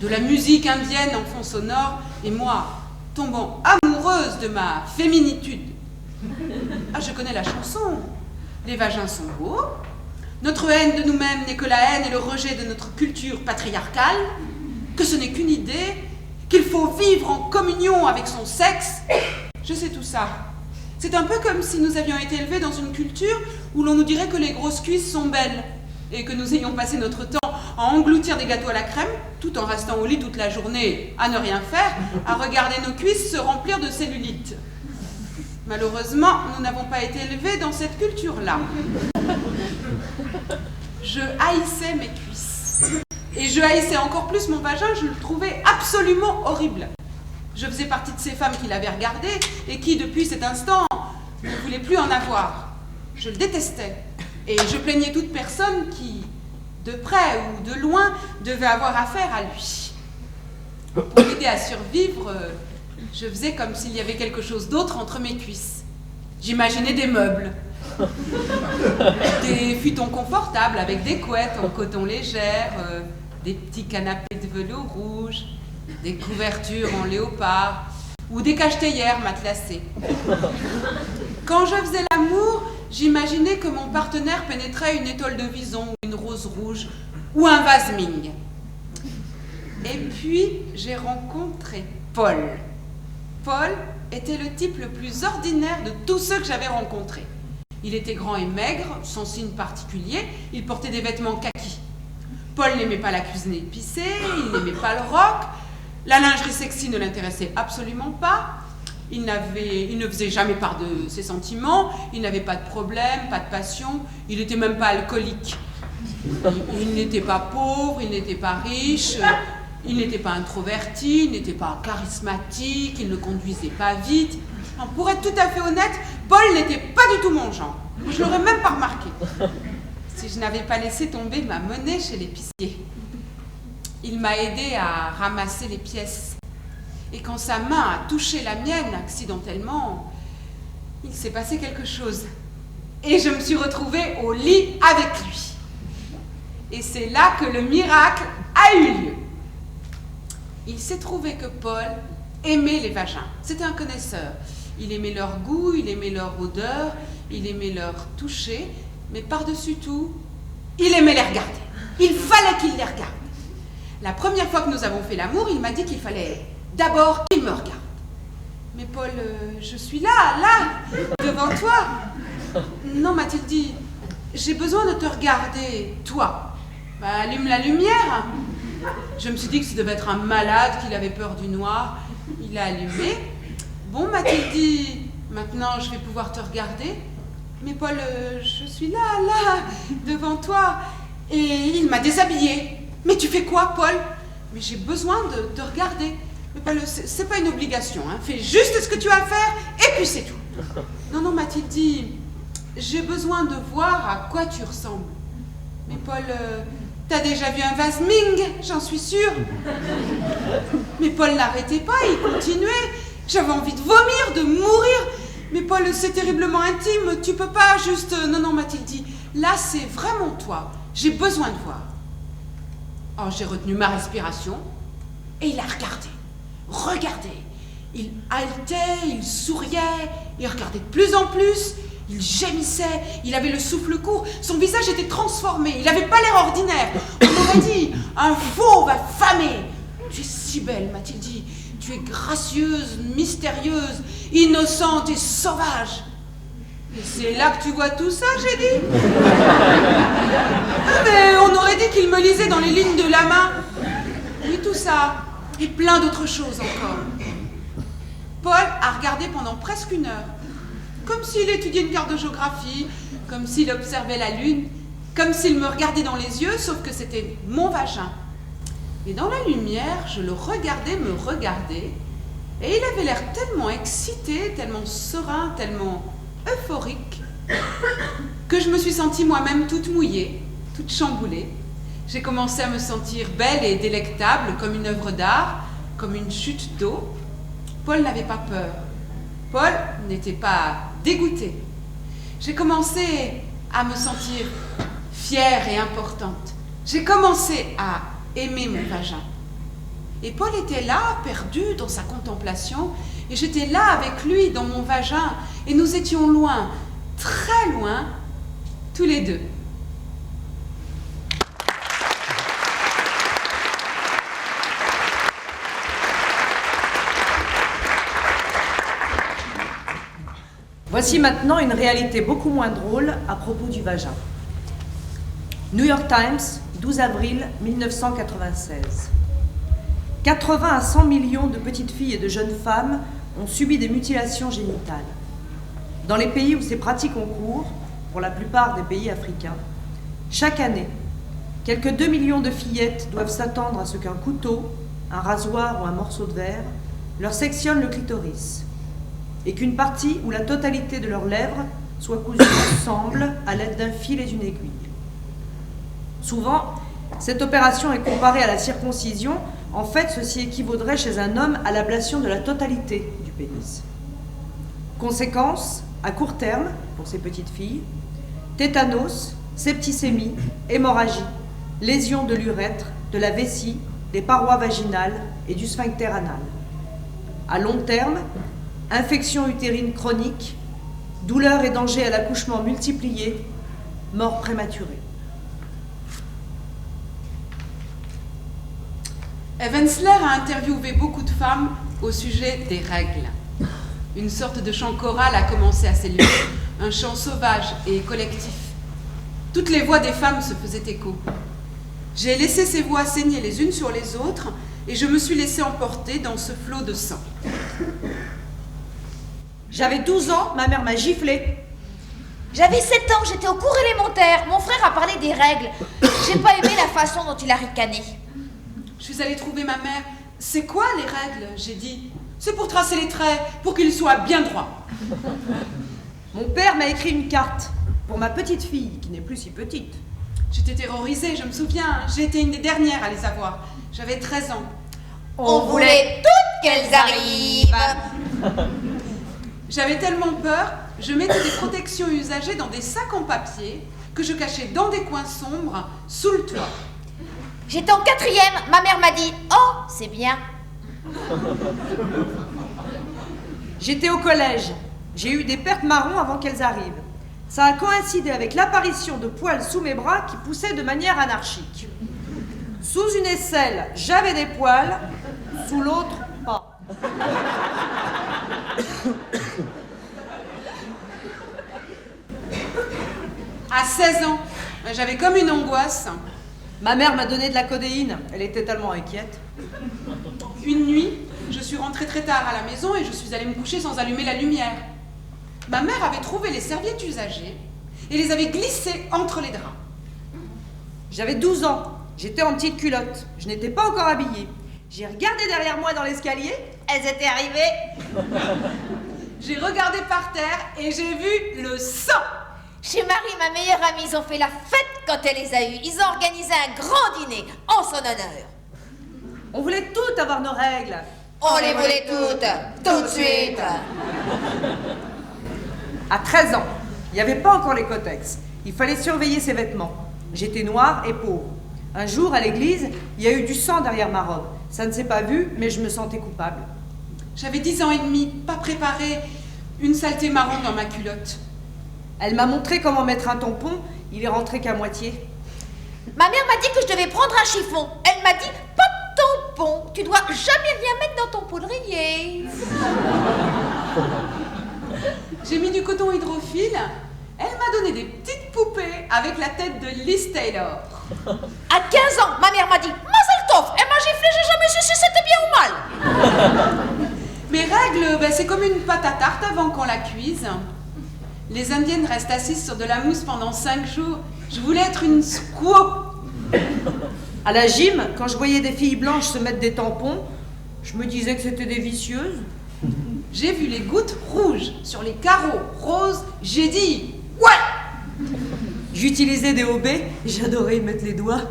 de la musique indienne en fond sonore, et moi, tombant amoureuse de ma féminitude. Ah, je connais la chanson. Les vagins sont beaux. Notre haine de nous-mêmes n'est que la haine et le rejet de notre culture patriarcale, que ce n'est qu'une idée, qu'il faut vivre en communion avec son sexe. Je sais tout ça. C'est un peu comme si nous avions été élevés dans une culture où l'on nous dirait que les grosses cuisses sont belles et que nous ayons passé notre temps à engloutir des gâteaux à la crème, tout en restant au lit toute la journée à ne rien faire, à regarder nos cuisses se remplir de cellulite. Malheureusement, nous n'avons pas été élevés dans cette culture-là. Je haïssais mes cuisses. Et je haïssais encore plus mon vagin, je le trouvais absolument horrible. Je faisais partie de ces femmes qui l'avaient regardé et qui, depuis cet instant, ne voulaient plus en avoir. Je le détestais. Et je plaignais toute personne qui, de près ou de loin, devait avoir affaire à lui. Pour m'aider à survivre, je faisais comme s'il y avait quelque chose d'autre entre mes cuisses. J'imaginais des meubles. Des futons confortables avec des couettes en coton légère, des petits canapés de velours rouge, des couvertures en léopard ou des cache-théières matelassées. Quand je faisais l'amour, j'imaginais que mon partenaire pénétrait une étoile de vison, une rose rouge ou un vase Ming. Et puis, j'ai rencontré Paul. Paul était le type le plus ordinaire de tous ceux que j'avais rencontrés. Il était grand et maigre, sans signe particulier, il portait des vêtements kaki. Paul n'aimait pas la cuisine épicée, il n'aimait pas le rock, la lingerie sexy ne l'intéressait absolument pas, il ne faisait jamais part de ses sentiments, il n'avait pas de problème, pas de passion, il n'était même pas alcoolique. Il n'était pas pauvre, il n'était pas riche, il n'était pas introverti, il n'était pas charismatique, il ne conduisait pas vite. Pour être tout à fait honnête, Paul n'était pas du tout mon genre. Je l'aurais même pas remarqué. Si je n'avais pas laissé tomber ma monnaie chez l'épicier. Il m'a aidé à ramasser les pièces. Et quand sa main a touché la mienne accidentellement, il s'est passé quelque chose. Et je me suis retrouvée au lit avec lui. Et c'est là que le miracle a eu lieu. Il s'est trouvé que Paul aimait les vagins. C'était un connaisseur. Il aimait leur goût, il aimait leur odeur, il aimait leur toucher, mais par-dessus tout, il aimait les regarder. Il fallait qu'il les regarde. La première fois que nous avons fait l'amour, il m'a dit qu'il fallait d'abord qu'il me regarde. Mais Paul, je suis là, devant toi. Non, m'a-t-il dit, j'ai besoin de te regarder, toi. Bah, allume la lumière. Je me suis dit que ça devait être un malade, qu'il avait peur du noir. Il a allumé. Bon, m'a-t-il dit, maintenant je vais pouvoir te regarder. Mais Paul, je suis là, devant toi. Et il m'a déshabillée. Mais tu fais quoi, Paul? Mais j'ai besoin de te regarder. Mais Paul, c'est pas une obligation, hein. Fais juste ce que tu as à faire, et puis c'est tout. Non, m'a-t-il dit, j'ai besoin de voir à quoi tu ressembles. Mais Paul, t'as déjà vu un vase Ming, j'en suis sûre. Mais Paul n'arrêtait pas, il continuait. J'avais envie de vomir, de mourir. Mais Paul, c'est terriblement intime, tu peux pas juste... Non, m'a-t-il dit, là c'est vraiment toi, j'ai besoin de voir. Oh, j'ai retenu ma respiration, et il a regardé. Il haletait, il souriait, il regardait de plus en plus, il gémissait, il avait le souffle court, son visage était transformé, il n'avait pas l'air ordinaire. On aurait dit, un fauve affamé. Tu es si belle, m'a-t-il dit. Tu es gracieuse, mystérieuse, innocente et sauvage. Et c'est là que tu vois tout ça, j'ai dit. Mais on aurait dit qu'il me lisait dans les lignes de la main. Oui, tout ça, et plein d'autres choses encore. Paul a regardé pendant presque 1 heure, comme s'il étudiait une carte de géographie, comme s'il observait la lune, comme s'il me regardait dans les yeux, sauf que c'était mon vagin. Et dans la lumière, je le regardais me regarder, et il avait l'air tellement excité, tellement serein, tellement euphorique, que je me suis sentie moi-même toute mouillée, toute chamboulée. J'ai commencé à me sentir belle et délectable, comme une œuvre d'art, comme une chute d'eau. Paul n'avait pas peur. Paul n'était pas dégoûté. J'ai commencé à me sentir fière et importante. J'ai commencé à aimer mon vagin. Et Paul était là, perdu dans sa contemplation, et j'étais là avec lui dans mon vagin, et nous étions loin, très loin, tous les deux. Voici maintenant une réalité beaucoup moins drôle à propos du vagin. New York Times, 12 avril 1996. 80 à 100 millions de petites filles et de jeunes femmes ont subi des mutilations génitales. Dans les pays où ces pratiques ont cours, pour la plupart des pays africains, chaque année, quelques 2 millions de fillettes doivent s'attendre à ce qu'un couteau, un rasoir ou un morceau de verre leur sectionne le clitoris, et qu'une partie ou la totalité de leurs lèvres soit cousue ensemble à l'aide d'un fil et d'une aiguille. Souvent, cette opération est comparée à la circoncision. En fait, ceci équivaudrait chez un homme à l'ablation de la totalité du pénis. Conséquence, à court terme, pour ces petites filles, tétanos, septicémie, hémorragie, lésions de l'urètre, de la vessie, des parois vaginales et du sphincter anal. À long terme, infection utérine chronique, douleurs et dangers à l'accouchement multipliés, mort prématurée. Evansler a interviewé beaucoup de femmes au sujet des règles. Une sorte de chant choral a commencé à s'élever, un chant sauvage et collectif. Toutes les voix des femmes se faisaient écho. J'ai laissé ces voix saigner les unes sur les autres et je me suis laissé emporter dans ce flot de sang. J'avais 12 ans, ma mère m'a giflé. J'avais 7 ans, j'étais au cours élémentaire. Mon frère a parlé des règles. J'ai pas aimé la façon dont il a ricané. Je suis allée trouver ma mère. C'est quoi les règles? J'ai dit. C'est pour tracer les traits, pour qu'ils soient bien droits. Mon père m'a écrit une carte pour ma petite fille, qui n'est plus si petite. J'étais terrorisée, je me souviens. J'ai été une des dernières à les avoir. J'avais 13 ans. On voulait toutes qu'elles arrivent. J'avais tellement peur, je mettais des protections usagées dans des sacs en papier que je cachais dans des coins sombres, sous le toit. J'étais en 4e, ma mère m'a dit « Oh, c'est bien ». J'étais au collège. J'ai eu des pertes marron avant qu'elles arrivent. Ça a coïncidé avec l'apparition de poils sous mes bras qui poussaient de manière anarchique. Sous une aisselle, j'avais des poils, sous l'autre, pas. À 16 ans, j'avais comme une angoisse. Ma mère m'a donné de la codéine. Elle était tellement inquiète. Une nuit, je suis rentrée très tard à la maison et je suis allée me coucher sans allumer la lumière. Ma mère avait trouvé les serviettes usagées et les avait glissées entre les draps. J'avais 12 ans. J'étais en petite culotte. Je n'étais pas encore habillée. J'ai regardé derrière moi dans l'escalier. Elles étaient arrivées. J'ai regardé par terre et j'ai vu le sang. Chez Marie, ma meilleure amie, ils ont fait la fête quand elle les a eus. Ils ont organisé un grand dîner en son honneur. On voulait toutes avoir nos règles. On les voulait toutes, tout de suite. À 13 ans, il n'y avait pas encore les cotex. Il fallait surveiller ses vêtements. J'étais noire et pauvre. Un jour, à l'église, il y a eu du sang derrière ma robe. Ça ne s'est pas vu, mais je me sentais coupable. J'avais 10 ans et demi, pas préparé, une saleté marron dans ma culotte. Elle m'a montré comment mettre un tampon. Il est rentré qu'à moitié. Ma mère m'a dit que je devais prendre un chiffon. Elle m'a dit, pas de tampon, tu dois jamais rien mettre dans ton poudrier. J'ai mis du coton hydrophile. Elle m'a donné des petites poupées avec la tête de Liz Taylor. À 15 ans, ma mère m'a dit, Mazel Tov, elle m'a giflé, j'ai jamais su si c'était bien ou mal. Mes règles, c'est comme une pâte à tarte avant qu'on la cuise. Les Indiennes restent assises sur de la mousse pendant 5 jours. Je voulais être une squaw. À la gym, quand je voyais des filles blanches se mettre des tampons, je me disais que c'était des vicieuses. J'ai vu les gouttes rouges sur les carreaux roses. J'ai dit « Ouais !» J'utilisais des OB et j'adorais y mettre les doigts.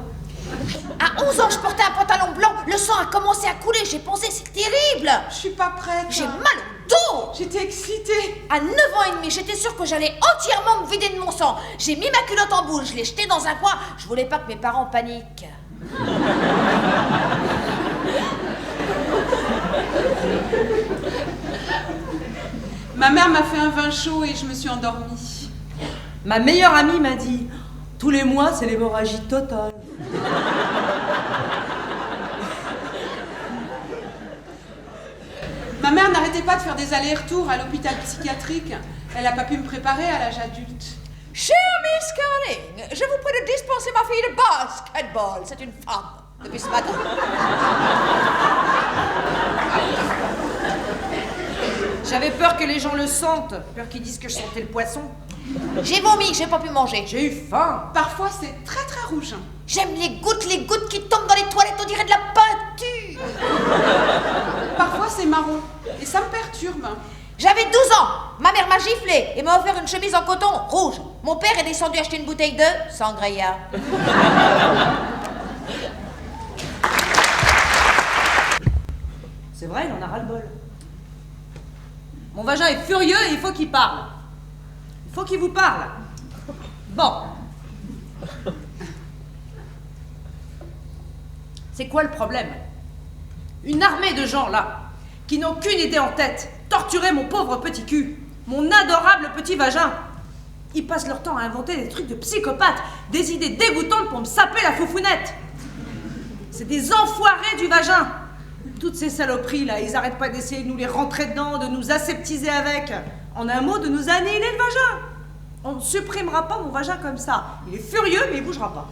À 11 ans, je portais un pantalon blanc, le sang a commencé à couler, j'ai pensé, c'est terrible. Je suis pas prête. J'ai mal au dos. J'étais excitée. À 9 ans et demi, j'étais sûre que j'allais entièrement me vider de mon sang. J'ai mis ma culotte en boule, je l'ai jetée dans un coin. Je voulais pas que mes parents paniquent. Ma mère m'a fait un vin chaud et je me suis endormie. Ma meilleure amie m'a dit « Tous les mois, c'est l'hémorragie totale. » Ma mère n'arrêtait pas de faire des allers-retours à l'hôpital psychiatrique. Elle n'a pas pu me préparer à l'âge adulte. Chère Miss Canning, je vous prie de dispenser ma fille de basketball. C'est une femme depuis ce matin. J'avais peur que les gens le sentent, peur qu'ils disent que je sentais le poisson. J'ai vomi, j'ai pas pu manger. J'ai eu faim. Parfois, c'est très très rouge. J'aime les gouttes qui tombent dans les toilettes, on dirait de la peinture. Parfois, c'est marron. Et ça me perturbe. J'avais 12 ans, ma mère m'a giflé et m'a offert une chemise en coton rouge. Mon père est descendu acheter une bouteille de sangria. C'est vrai, il en a ras-le-bol. Mon vagin est furieux et il faut qu'il parle. Il faut qu'il vous parle. Bon. C'est quoi le problème? Une armée de gens, là, qui n'ont qu'une idée en tête. Torturer mon pauvre petit cul. Mon adorable petit vagin. Ils passent leur temps à inventer des trucs de psychopathes. Des idées dégoûtantes pour me saper la foufounette. C'est des enfoirés du vagin. Toutes ces saloperies là, ils arrêtent pas d'essayer de nous les rentrer dedans, de nous aseptiser avec. En un mot, de nous annihiler le vagin. On ne supprimera pas mon vagin comme ça. Il est furieux, mais il bougera pas.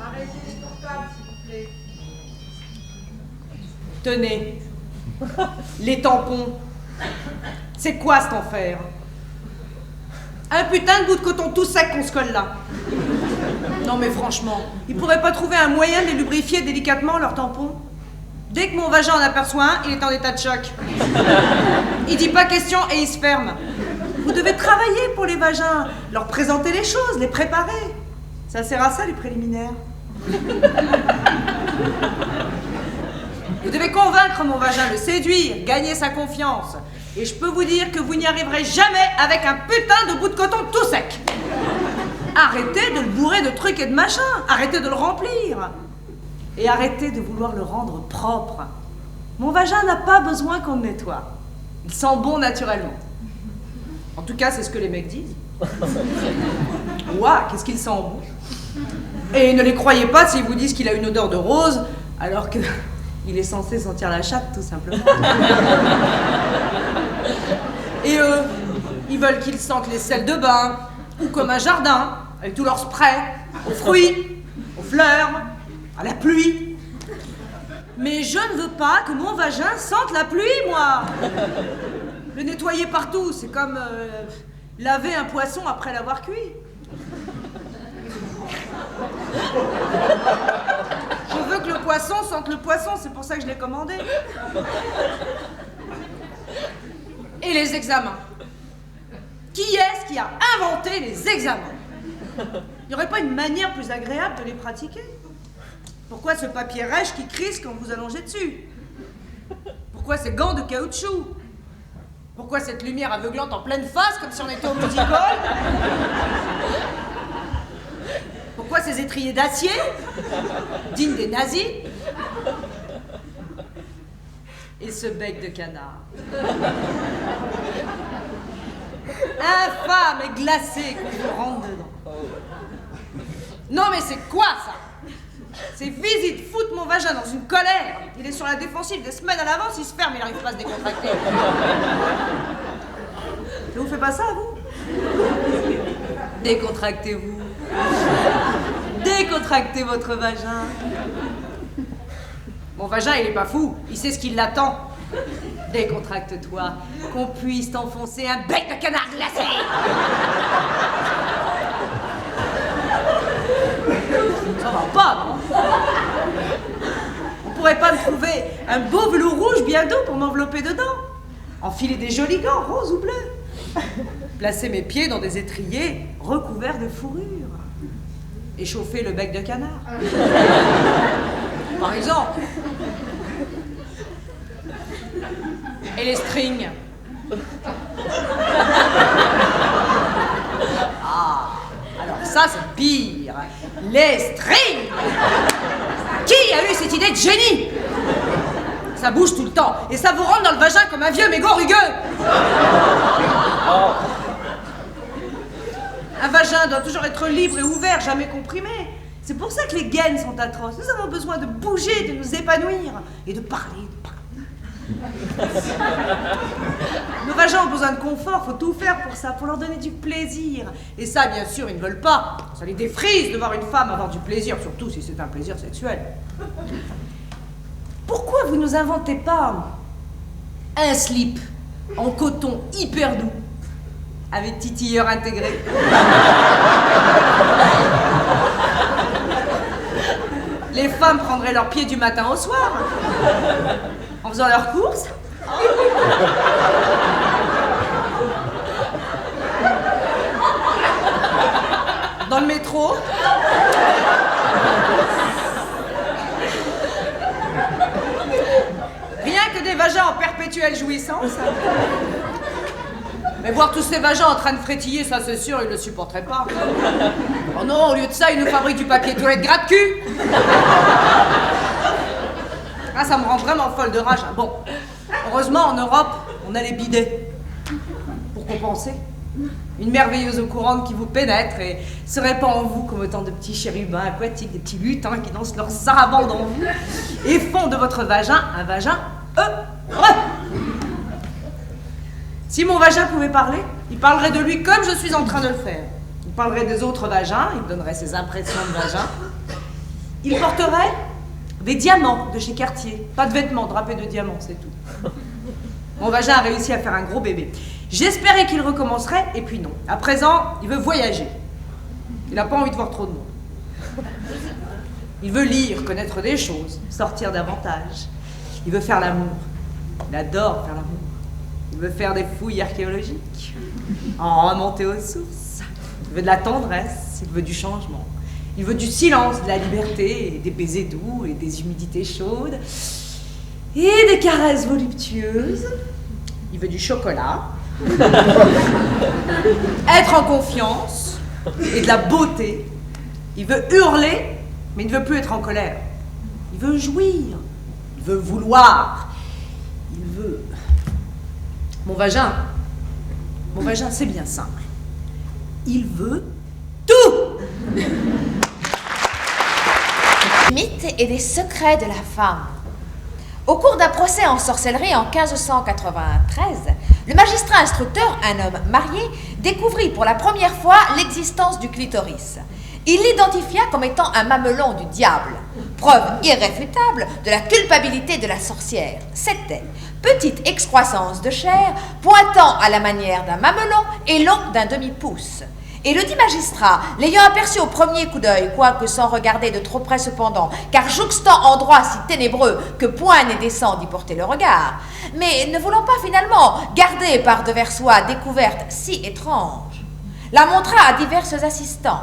Arrêtez les portables, s'il vous plaît. Tenez, les tampons. C'est quoi cet enfer? Un putain de bout de coton tout sec qu'on se colle là. Non mais franchement, ils pourraient pas trouver un moyen de les lubrifier délicatement leurs tampons? Dès que mon vagin en aperçoit un, il est en état de choc. Il dit pas question et il se ferme. Vous devez travailler pour les vagins, leur présenter les choses, les préparer. Ça sert à ça les préliminaires. Vous devez convaincre mon vagin, le séduire, gagner sa confiance. Et je peux vous dire que vous n'y arriverez jamais avec un putain de bout de coton tout sec. Arrêtez de le bourrer de trucs et de machins. Arrêtez de le remplir. Et arrêtez de vouloir le rendre propre. Mon vagin n'a pas besoin qu'on le nettoie. Il sent bon naturellement. En tout cas, c'est ce que les mecs disent. Ouah, qu'est-ce qu'il sent bon. Et ne les croyez pas s'ils vous disent qu'il a une odeur de rose, alors que il est censé sentir la chatte, tout simplement. Et eux, ils veulent qu'ils sentent les sels de bain, ou comme un jardin, avec tous leurs sprays, aux fruits, aux fleurs, à la pluie. Mais je ne veux pas que mon vagin sente la pluie, moi. Le nettoyer partout, c'est comme laver un poisson après l'avoir cuit. Je veux que le poisson sente le poisson, c'est pour ça que je l'ai commandé. Et les examens. Qui est-ce qui a inventé les examens? Il n'y aurait pas une manière plus agréable de les pratiquer? Pourquoi ce papier rêche qui crisse quand vous allongez dessus? Pourquoi ces gants de caoutchouc? Pourquoi cette lumière aveuglante en pleine face comme si on était au music-hall? Pourquoi ces étriers d'acier, dignes des nazis? Et ce bec de canard. Infâme et glacé qu'on vous rentre dedans. Non mais c'est quoi ça? Ces visites foutent mon vagin dans une colère. Il est sur la défensive des semaines à l'avance, il se ferme, il n'arrive pas à se décontracter. Ça vous fait pas ça, vous? Décontractez-vous. Décontractez votre vagin. Mon vagin, il est pas fou, il sait ce qui l'attend. Décontracte-toi, qu'on puisse t'enfoncer un bec de canard glacé. Ça va pas, non? On pourrait pas me trouver un beau velours rouge bien doux pour m'envelopper dedans? Enfiler des jolis gants roses ou bleus? Placer mes pieds dans des étriers recouverts de fourrure? Échauffer le bec de canard? Par exemple. Et les strings? Ah, alors ça c'est pire. Les strings! Qui a eu cette idée de génie? Ça bouge tout le temps et ça vous rentre dans le vagin comme un vieux mégot rugueux. Un vagin doit toujours être libre et ouvert, jamais comprimé. C'est pour ça que les gaines sont atroces. Nous avons besoin de bouger, de nous épanouir et de parler, Nos vagins ont besoin de confort, faut tout faire pour ça, pour leur donner du plaisir. Et ça, bien sûr, ils ne veulent pas. Ça les défrise de voir une femme avoir du plaisir, surtout si c'est un plaisir sexuel. Pourquoi vous nous inventez pas un slip en coton hyper doux, avec titilleur intégré? Les femmes prendraient leurs pieds du matin au soir, en faisant leurs courses. Dans le métro. Rien que des vagins en perpétuelle jouissance. Mais voir tous ces vagins en train de frétiller, ça c'est sûr, ils le supporteraient pas. Oh non, au lieu de ça, ils nous fabriquent du papier toilette gratte-cul. Ah, ça me rend vraiment folle de rage. Bon, heureusement, en Europe, on a les bidets. Pour compenser. Une merveilleuse eau courante qui vous pénètre et se répand en vous comme autant de petits chérubins aquatiques, des petits lutins qui dansent leur sarabande en vous et font de votre vagin un vagin heureux. Si mon vagin pouvait parler, il parlerait de lui comme je suis en train de le faire. Il parlerait des autres vagins, il donnerait ses impressions de vagin. Il porterait des diamants de chez Cartier. Pas de vêtements drapés de diamants, c'est tout. Mon vagin a réussi à faire un gros bébé. J'espérais qu'il recommencerait, et puis non. À présent, il veut voyager. Il n'a pas envie de voir trop de monde. Il veut lire, connaître des choses, sortir davantage. Il veut faire l'amour. Il adore faire l'amour. Il veut faire des fouilles archéologiques, en remonter aux sources. Il veut de la tendresse, il veut du changement. Il veut du silence, de la liberté, et des baisers doux, et des humidités chaudes, et des caresses voluptueuses. Il veut du chocolat, être en confiance, et de la beauté. Il veut hurler, mais il ne veut plus être en colère. Il veut jouir, il veut vouloir, il veut... Mon vagin, c'est bien simple. Il veut tout. Des mythes et des secrets de la femme. Au cours d'un procès en sorcellerie en 1593, le magistrat instructeur, un homme marié, découvrit pour la première fois l'existence du clitoris. Il l'identifia comme étant un mamelon du diable, preuve irréfutable de la culpabilité de la sorcière. C'était petite excroissance de chair pointant à la manière d'un mamelon et long d'un demi-pouce. Et le dit magistrat, l'ayant aperçu au premier coup d'œil, quoique sans regarder de trop près cependant, car jouxtant endroit si ténébreux que point n'est décent d'y porter le regard, mais ne voulant pas finalement garder par devers soi découverte si étrange, la montra à divers assistants,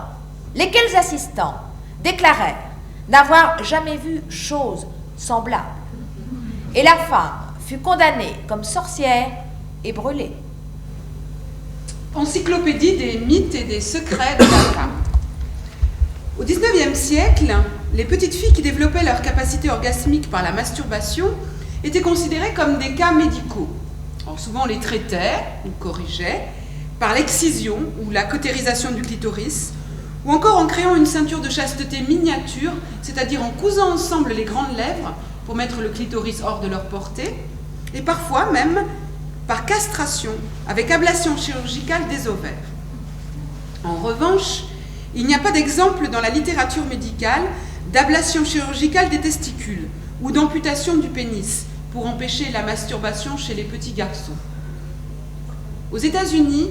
lesquels assistants déclarèrent n'avoir jamais vu chose semblable. Et la femme fut condamnée comme sorcière et brûlée. Encyclopédie des mythes et des secrets de la femme. Au XIXe siècle, les petites filles qui développaient leur capacité orgasmique par la masturbation étaient considérées comme des cas médicaux. Alors souvent on les traitait ou corrigeait par l'excision ou la cautérisation du clitoris, ou encore en créant une ceinture de chasteté miniature, c'est-à-dire en cousant ensemble les grandes lèvres pour mettre le clitoris hors de leur portée, et parfois même par castration avec ablation chirurgicale des ovaires. En revanche, il n'y a pas d'exemple dans la littérature médicale d'ablation chirurgicale des testicules ou d'amputation du pénis pour empêcher la masturbation chez les petits garçons. Aux États-Unis,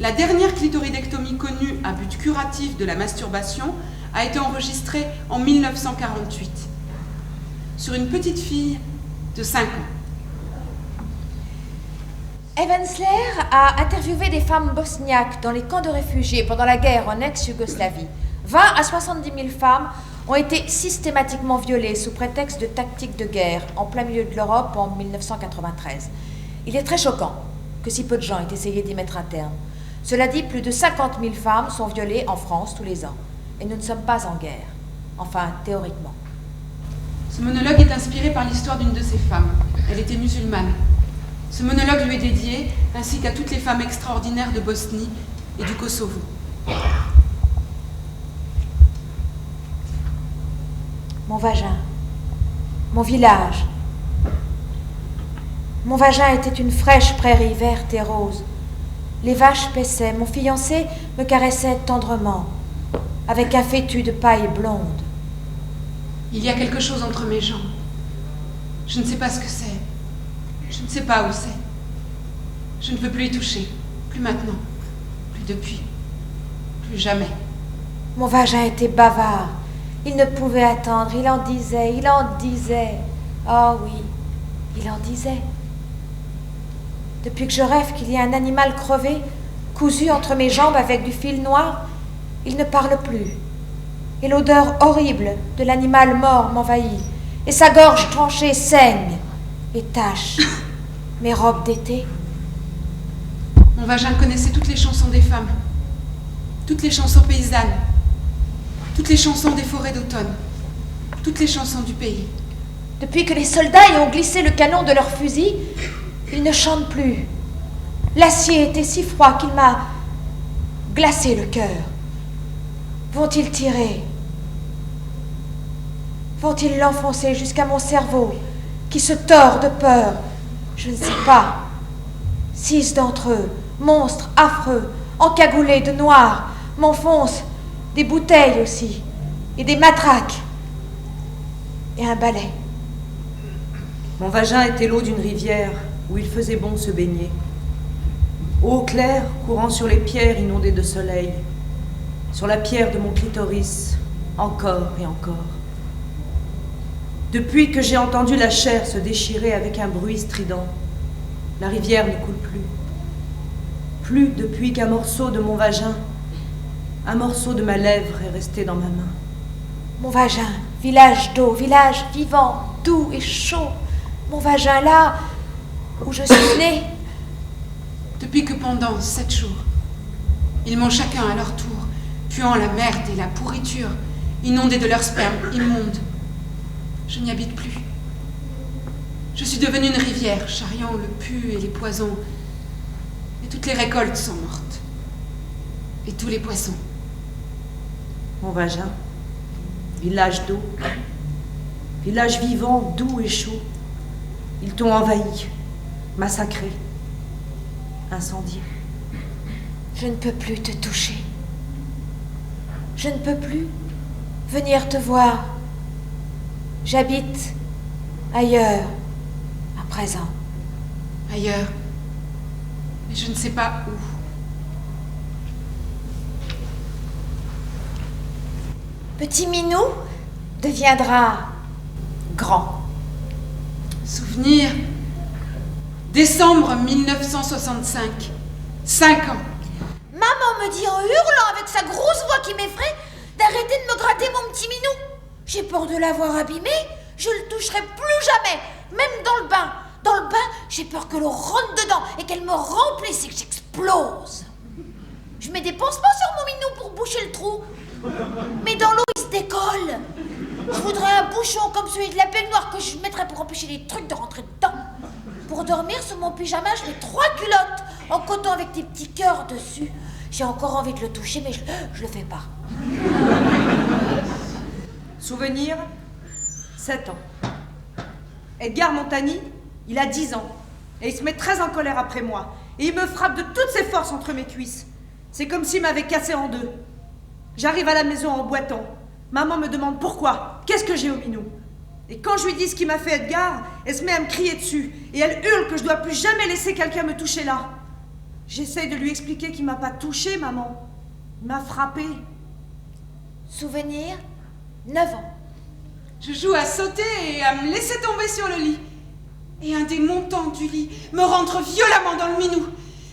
la dernière clitoridectomie connue à but curatif de la masturbation a été enregistrée en 1948 sur une petite fille de 5 ans. Evansler a interviewé des femmes bosniaques dans les camps de réfugiés pendant la guerre en ex-Yougoslavie. 20 à 70 000 femmes ont été systématiquement violées sous prétexte de tactiques de guerre en plein milieu de l'Europe en 1993. Il est très choquant que si peu de gens aient essayé d'y mettre un terme. Cela dit, plus de 50 000 femmes sont violées en France tous les ans. Et nous ne sommes pas en guerre. Enfin, théoriquement. Ce monologue est inspiré par l'histoire d'une de ces femmes. Elle était musulmane. Ce monologue lui est dédié, ainsi qu'à toutes les femmes extraordinaires de Bosnie et du Kosovo. Mon vagin, mon village. Mon vagin était une fraîche prairie verte et rose. Les vaches paissaient, mon fiancé me caressait tendrement, avec un fétu de paille blonde. Il y a quelque chose entre mes jambes. Je ne sais pas ce que c'est. Je ne sais pas où c'est. Je ne peux plus y toucher. Plus maintenant. Plus depuis. Plus jamais. Mon vagin était bavard. Il ne pouvait attendre. Il en disait, il en disait. Oh oui, il en disait. Depuis que je rêve qu'il y a un animal crevé, cousu entre mes jambes avec du fil noir, il ne parle plus. Et l'odeur horrible de l'animal mort m'envahit. Et sa gorge tranchée saigne et tache mes robes d'été. Mon vagin connaissait toutes les chansons des femmes, toutes les chansons paysannes, toutes les chansons des forêts d'automne, toutes les chansons du pays. Depuis que les soldats y ont glissé le canon de leur fusil, ils ne chantent plus. L'acier était si froid qu'il m'a glacer le cœur? Vont-ils tirer? Vont-ils l'enfoncer jusqu'à mon cerveau, qui se tord de peur? Je ne sais pas. 6 d'entre eux, monstres affreux, encagoulés de noir, m'enfoncent des bouteilles aussi, et des matraques, et un balai. Mon vagin était l'eau d'une rivière où il faisait bon se baigner. Eau claire courant sur les pierres inondées de soleil, sur la pierre de mon clitoris, encore et encore. Depuis que j'ai entendu la chair se déchirer avec un bruit strident, la rivière ne coule plus. Plus depuis qu'un morceau de mon vagin, un morceau de ma lèvre est resté dans ma main. Mon vagin, village d'eau, village vivant, doux et chaud. Mon vagin là où je suis née. Depuis que pendant 7 jours, ils m'ont chacun à leur tour, puant la merde et la pourriture, inondés de leur sperme immonde. Je n'y habite plus. Je suis devenue une rivière, charriant le pu et les poisons. Et toutes les récoltes sont mortes. Et tous les poissons. Mon vagin, village d'eau, village vivant, doux et chaud. Ils t'ont envahi, massacré, incendié. Je ne peux plus te toucher. Je ne peux plus venir te voir. J'habite ailleurs, à présent. Ailleurs. Mais je ne sais pas où. Petit Minou deviendra grand. Souvenir. Décembre 1965. 5 ans. Maman me dit en hurlant avec sa grosse voix qui m'effraie d'arrêter de me gratter mon petit Minou. J'ai peur de l'avoir abîmé, je le toucherai plus jamais, même dans le bain. Dans le bain, j'ai peur que l'eau rentre dedans et qu'elle me remplisse et que j'explose. Je mets des pansements sur mon Minou pour boucher le trou. Mais dans l'eau, il se décolle. Je voudrais un bouchon comme celui de la baignoire que je mettrais pour empêcher les trucs de rentrer dedans. Pour dormir sur mon pyjama, je mets 3 culottes en coton avec des petits cœurs dessus. J'ai encore envie de le toucher, mais je le fais pas. Souvenir, 7 ans. Edgar Montagny, il a 10 ans. Et il se met très en colère après moi. Et il me frappe de toutes ses forces entre mes cuisses. C'est comme s'il m'avait cassé en deux. J'arrive à la maison en boitant. Maman me demande pourquoi. Qu'est-ce que j'ai au Minou? Et quand je lui dis ce qu'il m'a fait Edgar, elle se met à me crier dessus. Et elle hurle que je dois plus jamais laisser quelqu'un me toucher là. J'essaye de lui expliquer qu'il m'a pas touché, maman. Il m'a frappé. Souvenir, 9 ans. Je joue à sauter et à me laisser tomber sur le lit. Et un des montants du lit me rentre violemment dans le Minou.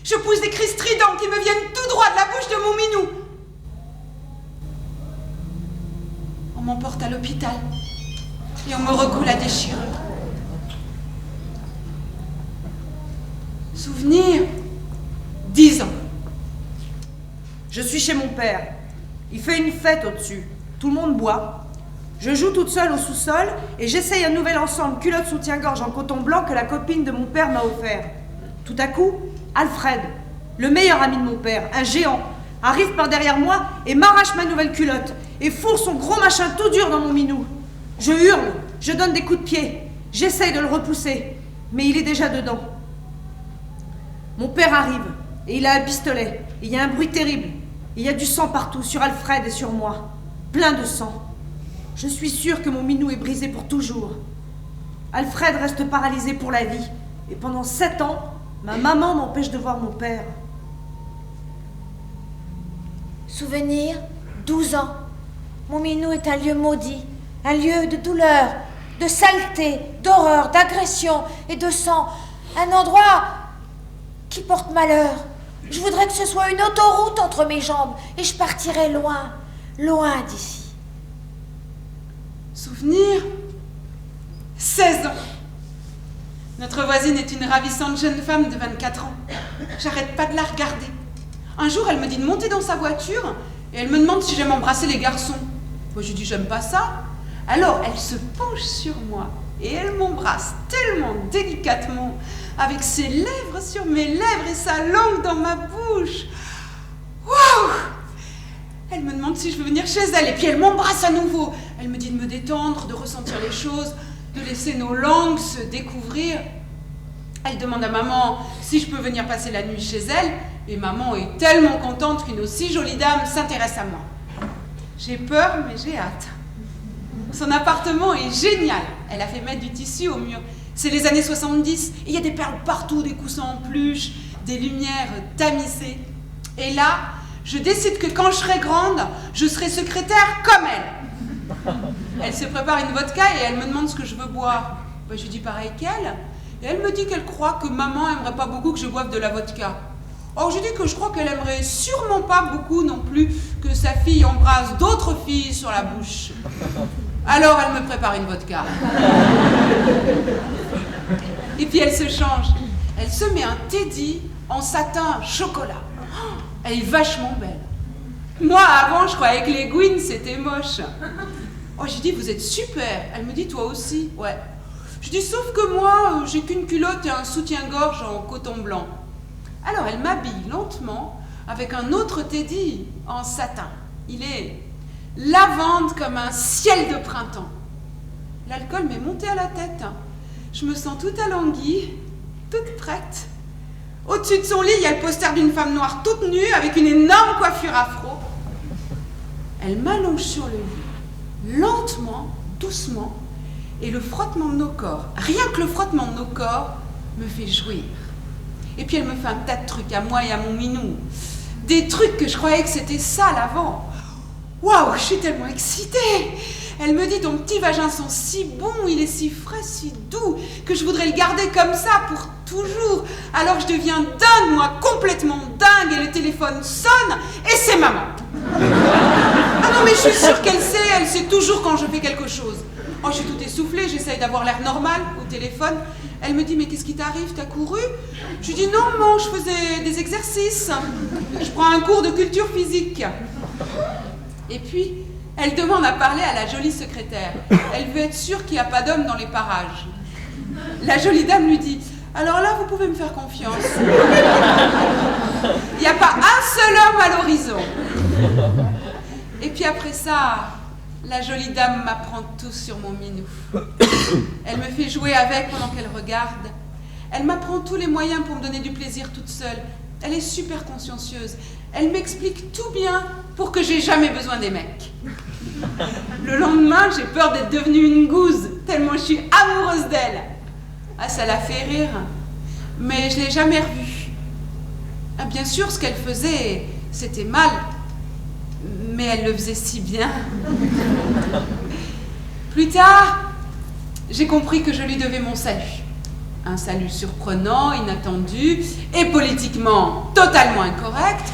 Je pousse des cris stridents qui me viennent tout droit de la bouche de mon Minou. On m'emporte à l'hôpital et on me recoule la déchirure. Souvenir, 10 ans. Je suis chez mon père. Il fait une fête au-dessus. Tout le monde boit. Je joue toute seule au sous-sol et j'essaye un nouvel ensemble culotte soutien-gorge en coton blanc que la copine de mon père m'a offert. Tout à coup, Alfred, le meilleur ami de mon père, un géant, arrive par derrière moi et m'arrache ma nouvelle culotte et fourre son gros machin tout dur dans mon Minou. Je hurle, je donne des coups de pied, j'essaye de le repousser, mais il est déjà dedans. Mon père arrive et il a un pistolet et il y a un bruit terrible. Il y a du sang partout, sur Alfred et sur moi, plein de sang. Je suis sûre que mon Minou est brisé pour toujours. Alfred reste paralysé pour la vie et pendant 7 ans, ma maman m'empêche de voir mon père. Souvenir, 12 ans. Mon Minou est un lieu maudit, un lieu de douleur, de saleté, d'horreur, d'agression et de sang. Un endroit qui porte malheur. Je voudrais que ce soit une autoroute entre mes jambes et je partirais loin, loin d'ici. Souvenir, 16 ans. Notre voisine est une ravissante jeune femme de 24 ans. J'arrête pas de la regarder. Un jour, elle me dit de monter dans sa voiture et elle me demande si j'aime embrasser les garçons. Moi, je lui dis j'aime pas ça. Alors, elle se penche sur moi et elle m'embrasse tellement délicatement avec ses lèvres sur mes lèvres et sa langue dans ma bouche. Ouh, Waouh! Elle me demande si je veux venir chez elle, et puis elle m'embrasse à nouveau. Elle me dit de me détendre, de ressentir les choses, de laisser nos langues se découvrir. Elle demande à maman si je peux venir passer la nuit chez elle, et maman est tellement contente qu'une aussi jolie dame s'intéresse à moi. J'ai peur, mais j'ai hâte. Son appartement est génial. Elle a fait mettre du tissu au mur. C'est les années 70, et il y a des perles partout, des coussins en peluche, des lumières tamisées. Et là, je décide que quand je serai grande, je serai secrétaire comme elle. Elle se prépare une vodka et elle me demande ce que je veux boire. Ben, je lui dis pareil qu'elle. Et elle me dit qu'elle croit que maman aimerait pas beaucoup que je boive de la vodka. Or, je dis que je crois qu'elle aimerait sûrement pas beaucoup non plus que sa fille embrasse d'autres filles sur la bouche. Alors, elle me prépare une vodka. Et puis, elle se change. Elle se met un teddy en satin chocolat. Oh, elle est vachement belle. Moi, avant, je croyais que les Gwyn, c'était moche. Oh, j'ai dit, vous êtes super. Elle me dit, toi aussi. Ouais. Je dis, sauf que moi, j'ai qu'une culotte et un soutien-gorge en coton blanc. Alors, elle m'habille lentement avec un autre teddy en satin. Il est lavande comme un ciel de printemps. L'alcool m'est monté à la tête. Je me sens toute alanguie, toute prête. Au-dessus de son lit, il y a le poster d'une femme noire toute nue avec une énorme coiffure afro. Elle m'allonge sur le lit, lentement, doucement, et le frottement de nos corps, rien que le frottement de nos corps, me fait jouir. Et puis elle me fait un tas de trucs à moi et à mon minou. Des trucs que je croyais que c'était sale avant. Waouh, je suis tellement excitée. Elle me dit, ton petit vagin sent si bon, il est si frais, si doux, que je voudrais le garder comme ça pour toujours. Alors je deviens dingue, moi, complètement dingue, et le téléphone sonne, et c'est maman. Ah non, mais je suis sûre qu'elle sait toujours quand je fais quelque chose. Oh, je suis toute essoufflée, j'essaye d'avoir l'air normal au téléphone. Elle me dit, mais qu'est-ce qui t'arrive, t'as couru? Je lui dis, non, maman, je faisais des exercices. Je prends un cours de culture physique. Et puis, elle demande à parler à la jolie secrétaire. Elle veut être sûre qu'il n'y a pas d'homme dans les parages. La jolie dame lui dit, alors là, vous pouvez me faire confiance. Il n'y a pas un seul homme à l'horizon. Et puis après ça, la jolie dame m'apprend tout sur mon minou. Elle me fait jouer avec pendant qu'elle regarde. Elle m'apprend tous les moyens pour me donner du plaisir toute seule. Elle est super consciencieuse. Elle m'explique tout bien pour que j'ai jamais besoin des mecs. Le lendemain, j'ai peur d'être devenue une gouze, tellement je suis amoureuse d'elle. Ah, ça l'a fait rire, mais je l'ai jamais revue. Ah, bien sûr, ce qu'elle faisait, c'était mal, mais elle le faisait si bien. Plus tard, j'ai compris que je lui devais mon salut. Un salut surprenant, inattendu et politiquement totalement incorrect,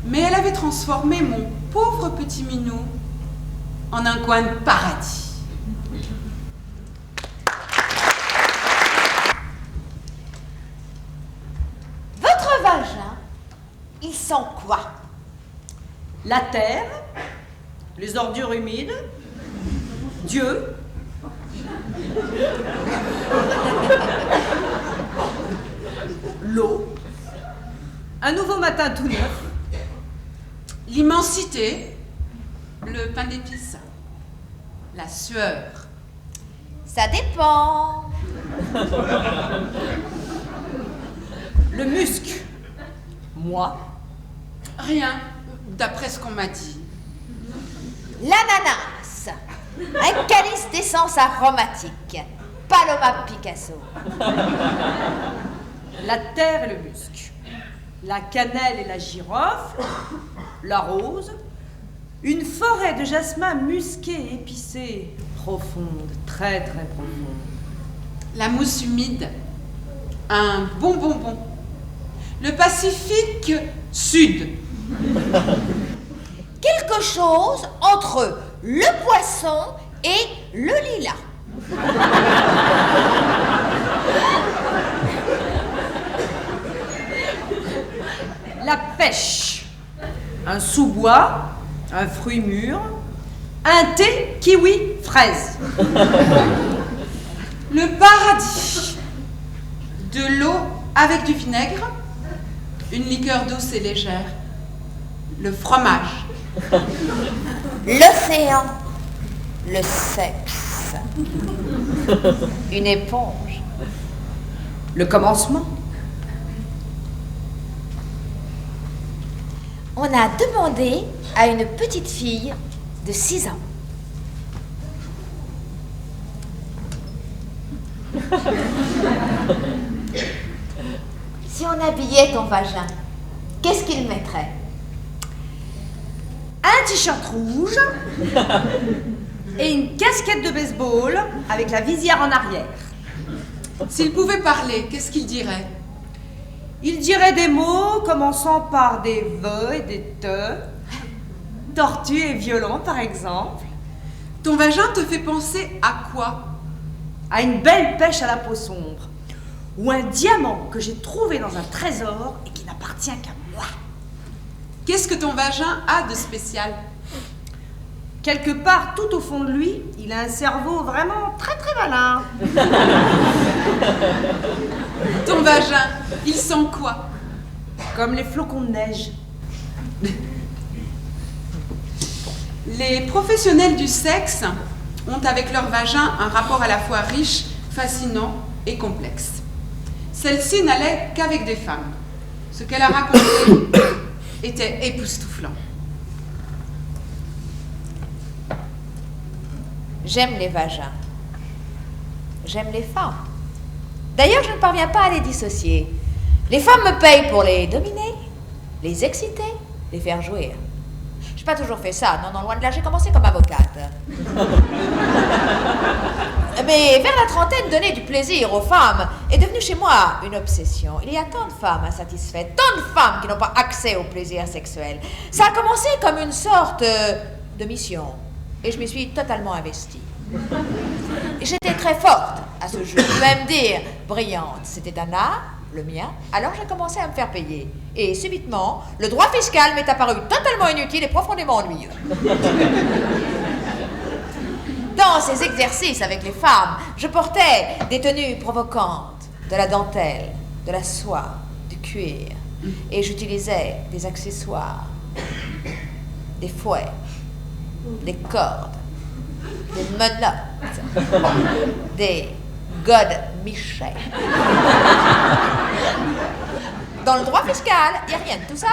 mais elle avait transformé mon pauvre petit minou en un coin de paradis. Votre vagin, il sent quoi? La terre, les ordures humides, Dieu, l'eau, un nouveau matin tout neuf, L'immensité, le pain d'épices, la sueur. Ça dépend. le musc, moi, Rien, d'après ce qu'on m'a dit. L'ananas, un calice d'essence aromatique. Paloma Picasso. la terre et le musc, la cannelle et la girofle, la rose, une forêt de jasmin musqué et épicé, profonde, très très profonde. La mousse humide, un bon bonbon. Le Pacifique Sud. Quelque chose entre le poisson et le lilas. La pêche, un sous-bois, un fruit mûr, un thé kiwi fraise. Le paradis. De l'eau avec du vinaigre, une liqueur douce et légère. le fromage. L'océan, le sexe, une éponge. Le commencement. On a demandé à une petite fille de 6 ans. Si on habillait ton vagin, qu'est-ce qu'il mettrait? Un t-shirt rouge et une casquette de baseball avec la visière en arrière. S'il pouvait parler, qu'est-ce qu'il dirait? Il dirait des mots commençant par des ve et des te. Tortue et violon, par exemple. Ton vagin te fait penser à quoi? À une belle pêche à la peau sombre. Ou un diamant que j'ai trouvé dans un trésor et qui n'appartient qu'à moi. Qu'est-ce que ton vagin a de spécial? Quelque part, tout au fond de lui, il a un cerveau vraiment très très malin. Ton vagin, il sent quoi? Comme les flocons de neige. Les professionnels du sexe ont avec leur vagin un rapport à la fois riche, fascinant et complexe. Celle-ci n'allait qu'avec des femmes. Ce qu'elle a raconté était époustouflant. J'aime les vagins. J'aime les femmes. D'ailleurs, je ne parviens pas à les dissocier. Les femmes me payent pour les dominer, les exciter, les faire jouir. Je n'ai pas toujours fait ça. Non, loin de là, j'ai commencé comme avocate. Mais vers la trentaine, donner du plaisir aux femmes est devenu chez moi une obsession. Il y a tant de femmes insatisfaites, tant de femmes qui n'ont pas accès au plaisir sexuel. Ça a commencé comme une sorte de mission. Et je m'y suis totalement investie. J'étais très forte à ce jeu, je peux même dire brillante. C'était un art, le mien, alors j'ai commencé à me faire payer. Et subitement, le droit fiscal m'est apparu totalement inutile et profondément ennuyeux. Dans ces exercices avec les femmes, je portais des tenues provocantes, de la dentelle, de la soie, du cuir. Et j'utilisais des accessoires, des fouets, des cordes, des menottes, des godemichets. Dans le droit fiscal, il n'y a rien de tout ça.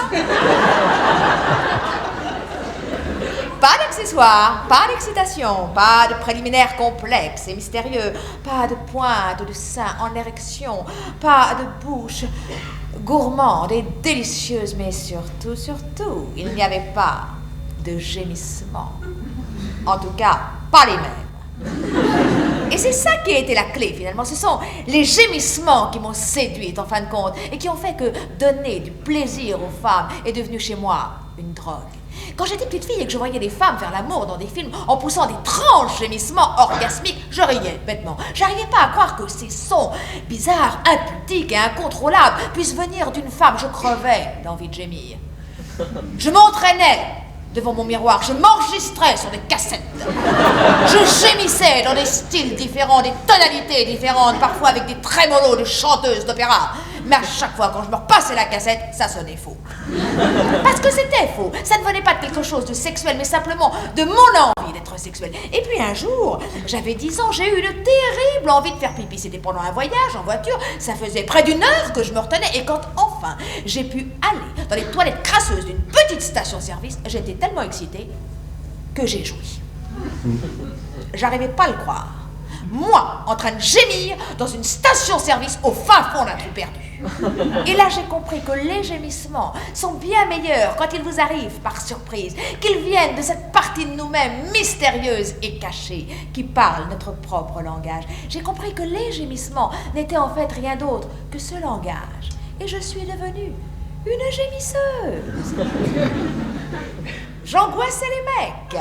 Pas d'accessoires, pas d'excitation, pas de préliminaires complexes et mystérieux, pas de pointe de sein en érection, pas de bouche gourmande et délicieuse, mais surtout, il n'y avait pas de gémissements. En tout cas, pas les mêmes. Et c'est ça qui a été la clé finalement. Ce sont les gémissements qui m'ont séduite en fin de compte et qui ont fait que donner du plaisir aux femmes est devenu chez moi une drogue. Quand j'étais petite fille et que je voyais des femmes faire l'amour dans des films en poussant d'étranges gémissements orgasmiques, je riais bêtement. J'arrivais pas à croire que ces sons bizarres, impudiques et incontrôlables puissent venir d'une femme. Je crevais d'envie de gémir. Je m'entraînais devant mon miroir, je m'enregistrais sur des cassettes. Je gémissais dans des styles différents, des tonalités différentes, parfois avec des trémolos de chanteuses d'opéra. Mais à chaque fois, quand je me repassais la cassette, ça sonnait faux. Parce que c'était faux. Ça ne venait pas de quelque chose de sexuel, mais simplement de mon envie d'être sexuelle. Et puis un jour, j'avais 10 ans, j'ai eu une terrible envie de faire pipi. C'était pendant un voyage en voiture. Ça faisait près d'1 heure que je me retenais. Et quand enfin, j'ai pu aller dans les toilettes crasseuses d'une petite station-service, j'étais tellement excitée que j'ai joui. J'arrivais pas à le croire. Moi, en train de gémir dans une station-service au fin fond d'un trou perdu. Et là, j'ai compris que les gémissements sont bien meilleurs quand ils vous arrivent par surprise, qu'ils viennent de cette partie de nous-mêmes mystérieuse et cachée, qui parle notre propre langage. J'ai compris que les gémissements n'étaient en fait rien d'autre que ce langage. Et je suis devenue une gémisseuse. J'angoissais les mecs.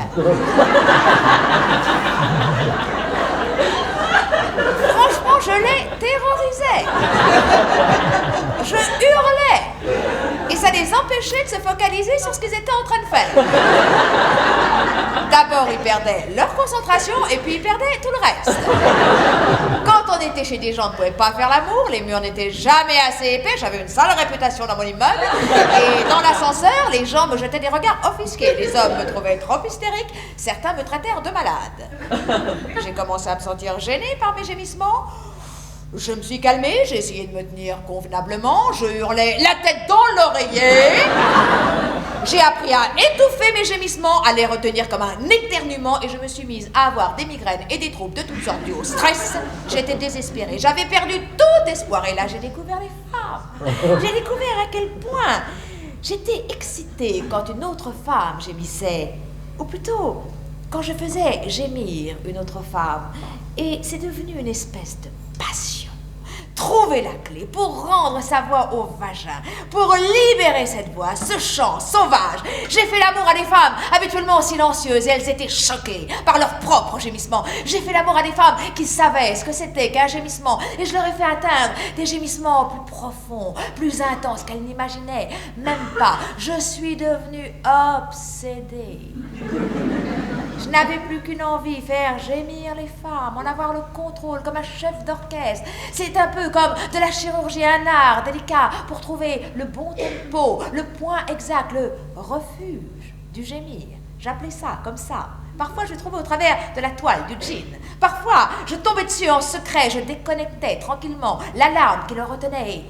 Franchement, je les terrorisais. Je hurlais. Et ça les empêchait de se focaliser sur ce qu'ils étaient en train de faire. D'abord, D'abord, ils perdaient leur concentration et puis ils perdaient tout le reste. Quand on était chez des gens, on ne pouvait pas faire l'amour, les murs n'étaient jamais assez épais, j'avais une sale réputation dans mon immeuble. Et dans l'ascenseur, les gens me jetaient des regards offusqués. Les hommes me trouvaient trop hystérique, certains me traitèrent de malade. J'ai commencé à me sentir gênée par mes gémissements. Je me suis calmée, j'ai essayé de me tenir convenablement, je hurlais la tête dans l'oreiller. J'ai appris à étouffer mes gémissements, à les retenir comme un éternuement et je me suis mise à avoir des migraines et des troubles de toutes sortes dus au stress. J'étais désespérée, j'avais perdu tout espoir et là j'ai découvert les femmes. J'ai découvert à quel point j'étais excitée quand une autre femme gémissait, ou plutôt quand je faisais gémir une autre femme. Et c'est devenu une espèce de passion. Trouver la clé pour rendre sa voix au vagin, pour libérer cette voix, ce chant sauvage. J'ai fait l'amour à des femmes habituellement silencieuses et elles étaient choquées par leurs propres gémissements. J'ai fait l'amour à des femmes qui savaient ce que c'était qu'un gémissement et je leur ai fait atteindre des gémissements plus profonds, plus intenses qu'elles n'imaginaient même pas. Je suis devenue obsédée. Je n'avais plus qu'une envie, faire gémir les femmes, en avoir le contrôle comme un chef d'orchestre. C'est un peu comme de la chirurgie, un art délicat pour trouver le bon tempo, le point exact, le refuge du gémir. J'appelais ça comme ça. Parfois, je le trouvais au travers de la toile du jean. Parfois, je tombais dessus en secret, je déconnectais tranquillement l'alarme qui le retenait.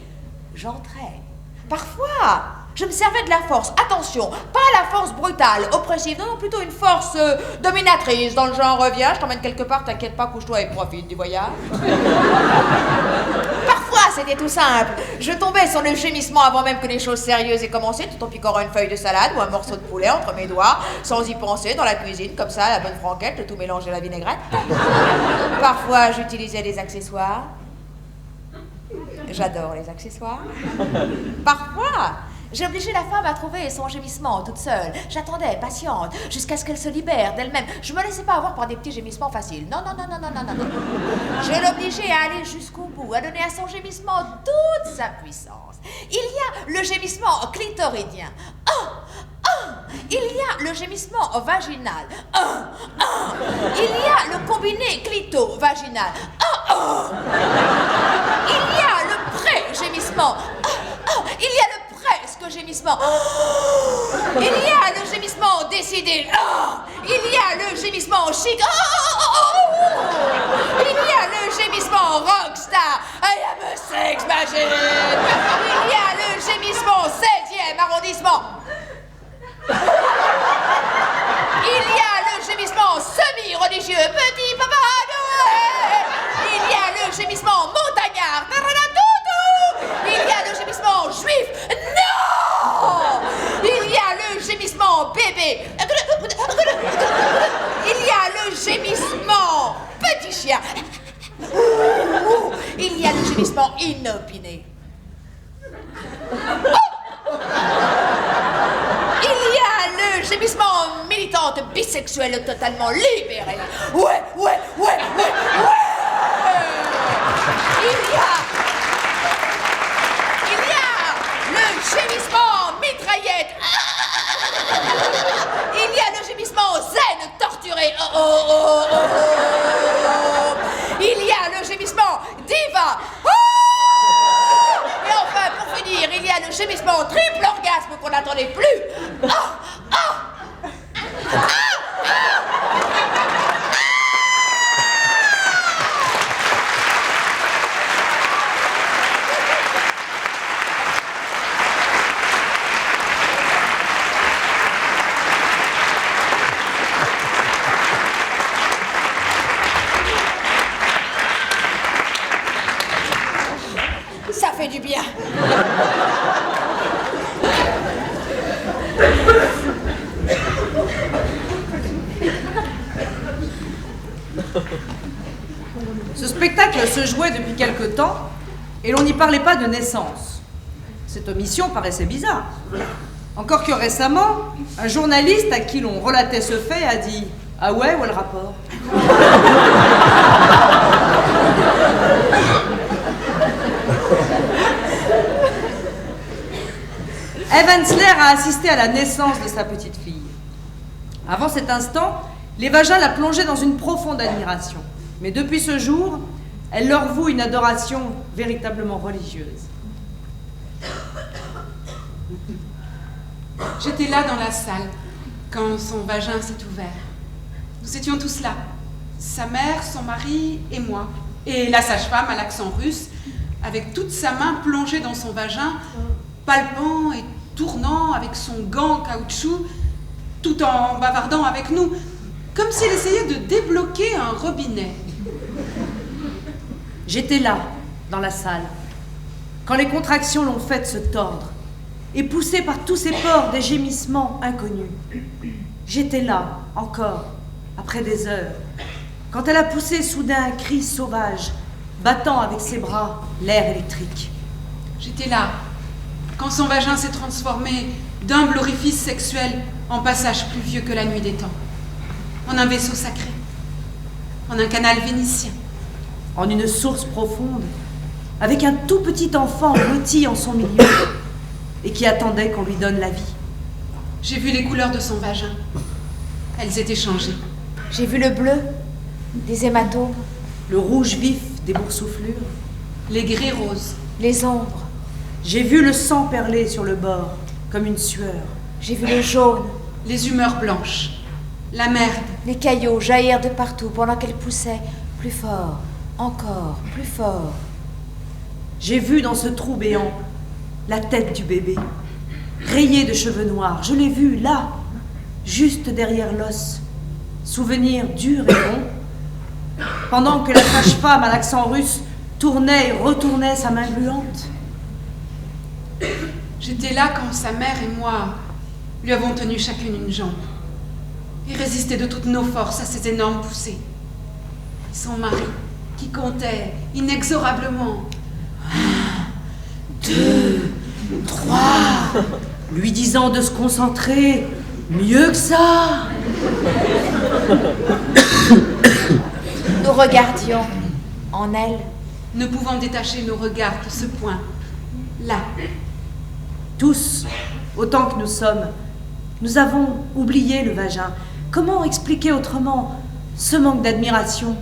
J'entrais. Parfois, je me servais de la force. Attention, pas la force brutale, oppressive, non, plutôt une force dominatrice, dans le genre reviens, je t'emmène quelque part, t'inquiète pas, couche-toi et profite du voyage. Parfois, c'était tout simple. Je tombais sur le gémissement avant même que les choses sérieuses aient commencé, tout en picorant une feuille de salade ou un morceau de poulet entre mes doigts, sans y penser, dans la cuisine, comme ça, la bonne franquette, le tout mélange à la vinaigrette. Parfois, j'utilisais des accessoires. J'adore les accessoires. Parfois, j'ai obligé la femme à trouver son gémissement toute seule. J'attendais, patiente, jusqu'à ce qu'elle se libère d'elle-même. Je me laissais pas avoir par des petits gémissements faciles. Non. Je l'obligeais à aller jusqu'au bout, à donner à son gémissement toute sa puissance. Il y a le gémissement clitoridien. Il y a le gémissement vaginal. Il y a le combiné clito-vaginal. Il y a le pré-gémissement. Il y a le presque gémissement. Il y a le gémissement décidé. Il y a le gémissement chic. Il y a le gémissement rockstar. I am a sex machine. Il y a le gémissement 7e arrondissement. Il y a le gémissement semi-religieux, petit papa Noël. Il y a le gémissement montagnard. Il y a le gémissement juif. Non. Il y a le gémissement bébé. Il y a le gémissement petit chien. Il y a le gémissement inopiné. Il y a le gémissement militante bisexuelle totalement libérée. Ouais. Il y a le gémissement mitraillette. Il y a le gémissement zen torturé. Il y a le gémissement diva. Et enfin, pour finir, il y a le gémissement triple orgasme qu'on n'attendait plus. Ça fait du bien. Ce spectacle se jouait depuis quelque temps et l'on n'y parlait pas de naissance. Cette omission paraissait bizarre. Encore que récemment, un journaliste à qui l'on relatait ce fait a dit « Ah ouais, où est le rapport ?» Eve Ensler a assisté à la naissance de sa petite fille. Avant cet instant, Les vagins la plongeaient dans une profonde admiration. Mais depuis ce jour, elle leur voue une adoration véritablement religieuse. J'étais là dans la salle quand son vagin s'est ouvert. Nous étions tous là, sa mère, son mari et moi, et la sage-femme à l'accent russe, avec toute sa main plongée dans son vagin, palpant et tournant avec son gant caoutchouc, tout en bavardant avec nous, comme s'il essayait de débloquer un robinet. J'étais là, dans la salle, quand les contractions l'ont faite se tordre, et poussée par tous ses pores des gémissements inconnus. J'étais là, encore, après des heures, quand elle a poussé soudain un cri sauvage, battant avec ses bras l'air électrique. J'étais là, quand son vagin s'est transformé d'humble orifice sexuel en passage plus vieux que la nuit des temps, en un vaisseau sacré, en un canal vénitien. En une source profonde, avec un tout petit enfant blotti en son milieu, et qui attendait qu'on lui donne la vie. J'ai vu les couleurs de son vagin. Elles étaient changées. J'ai vu le bleu des hématomes, Le rouge vif des boursouflures. Les gris roses. les ombres. J'ai vu le sang perler sur le bord, comme une sueur. J'ai vu le jaune, Les humeurs blanches. La merde. les caillots jaillir de partout pendant qu'elle poussait plus fort, encore plus fort. J'ai vu dans ce trou béant la tête du bébé, rayée de cheveux noirs. Je l'ai vue là, juste derrière l'os, souvenir dur et bon, pendant que la sage-femme à l'accent russe tournait et retournait sa main gluante. J'étais là quand sa mère et moi lui avons tenu chacune une jambe et résisté de toutes nos forces à ces énormes poussées. Son mari, qui comptait inexorablement. 2, 3, lui disant de se concentrer, mieux que ça. Nous regardions en elle. Ne pouvant détacher nos regards de ce point, là. Tous, autant que nous sommes, nous avons oublié le vagin. Comment expliquer autrement ce manque d'admiration,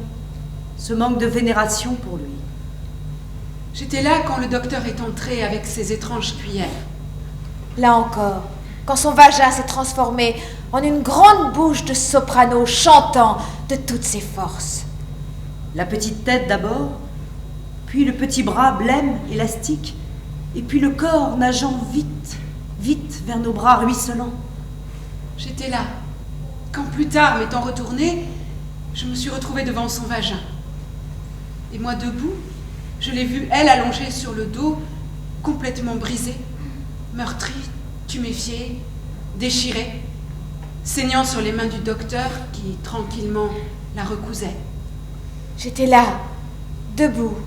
ce manque de vénération pour lui? J'étais là quand le docteur est entré avec ses étranges cuillères. Là encore, quand son vagin s'est transformé en une grande bouche de soprano chantant de toutes ses forces. La petite tête d'abord, puis le petit bras blême, élastique, et puis le corps nageant vite, vite vers nos bras ruisselants. J'étais là quand plus tard, m'étant retournée, je me suis retrouvée devant son vagin. Et moi debout, je l'ai vue, elle, allongée sur le dos, complètement brisée, meurtrie, tuméfiée, déchirée, saignant sur les mains du docteur qui, tranquillement, la recousait. J'étais là, debout,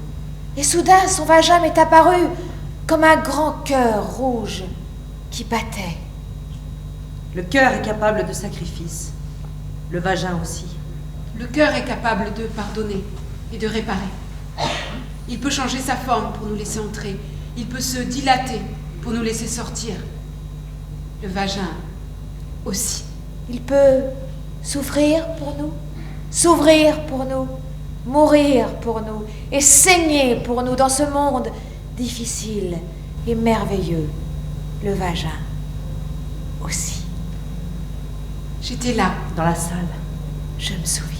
et soudain son vagin m'est apparu comme un grand cœur rouge qui battait. Le cœur est capable de sacrifice, le vagin aussi. Le cœur est capable de pardonner et de réparer. Il peut changer sa forme pour nous laisser entrer. Il peut se dilater pour nous laisser sortir. Le vagin aussi. Il peut souffrir pour nous, s'ouvrir pour nous, mourir pour nous et saigner pour nous dans ce monde difficile et merveilleux. Le vagin aussi. J'étais là. Dans la salle. Je me souviens.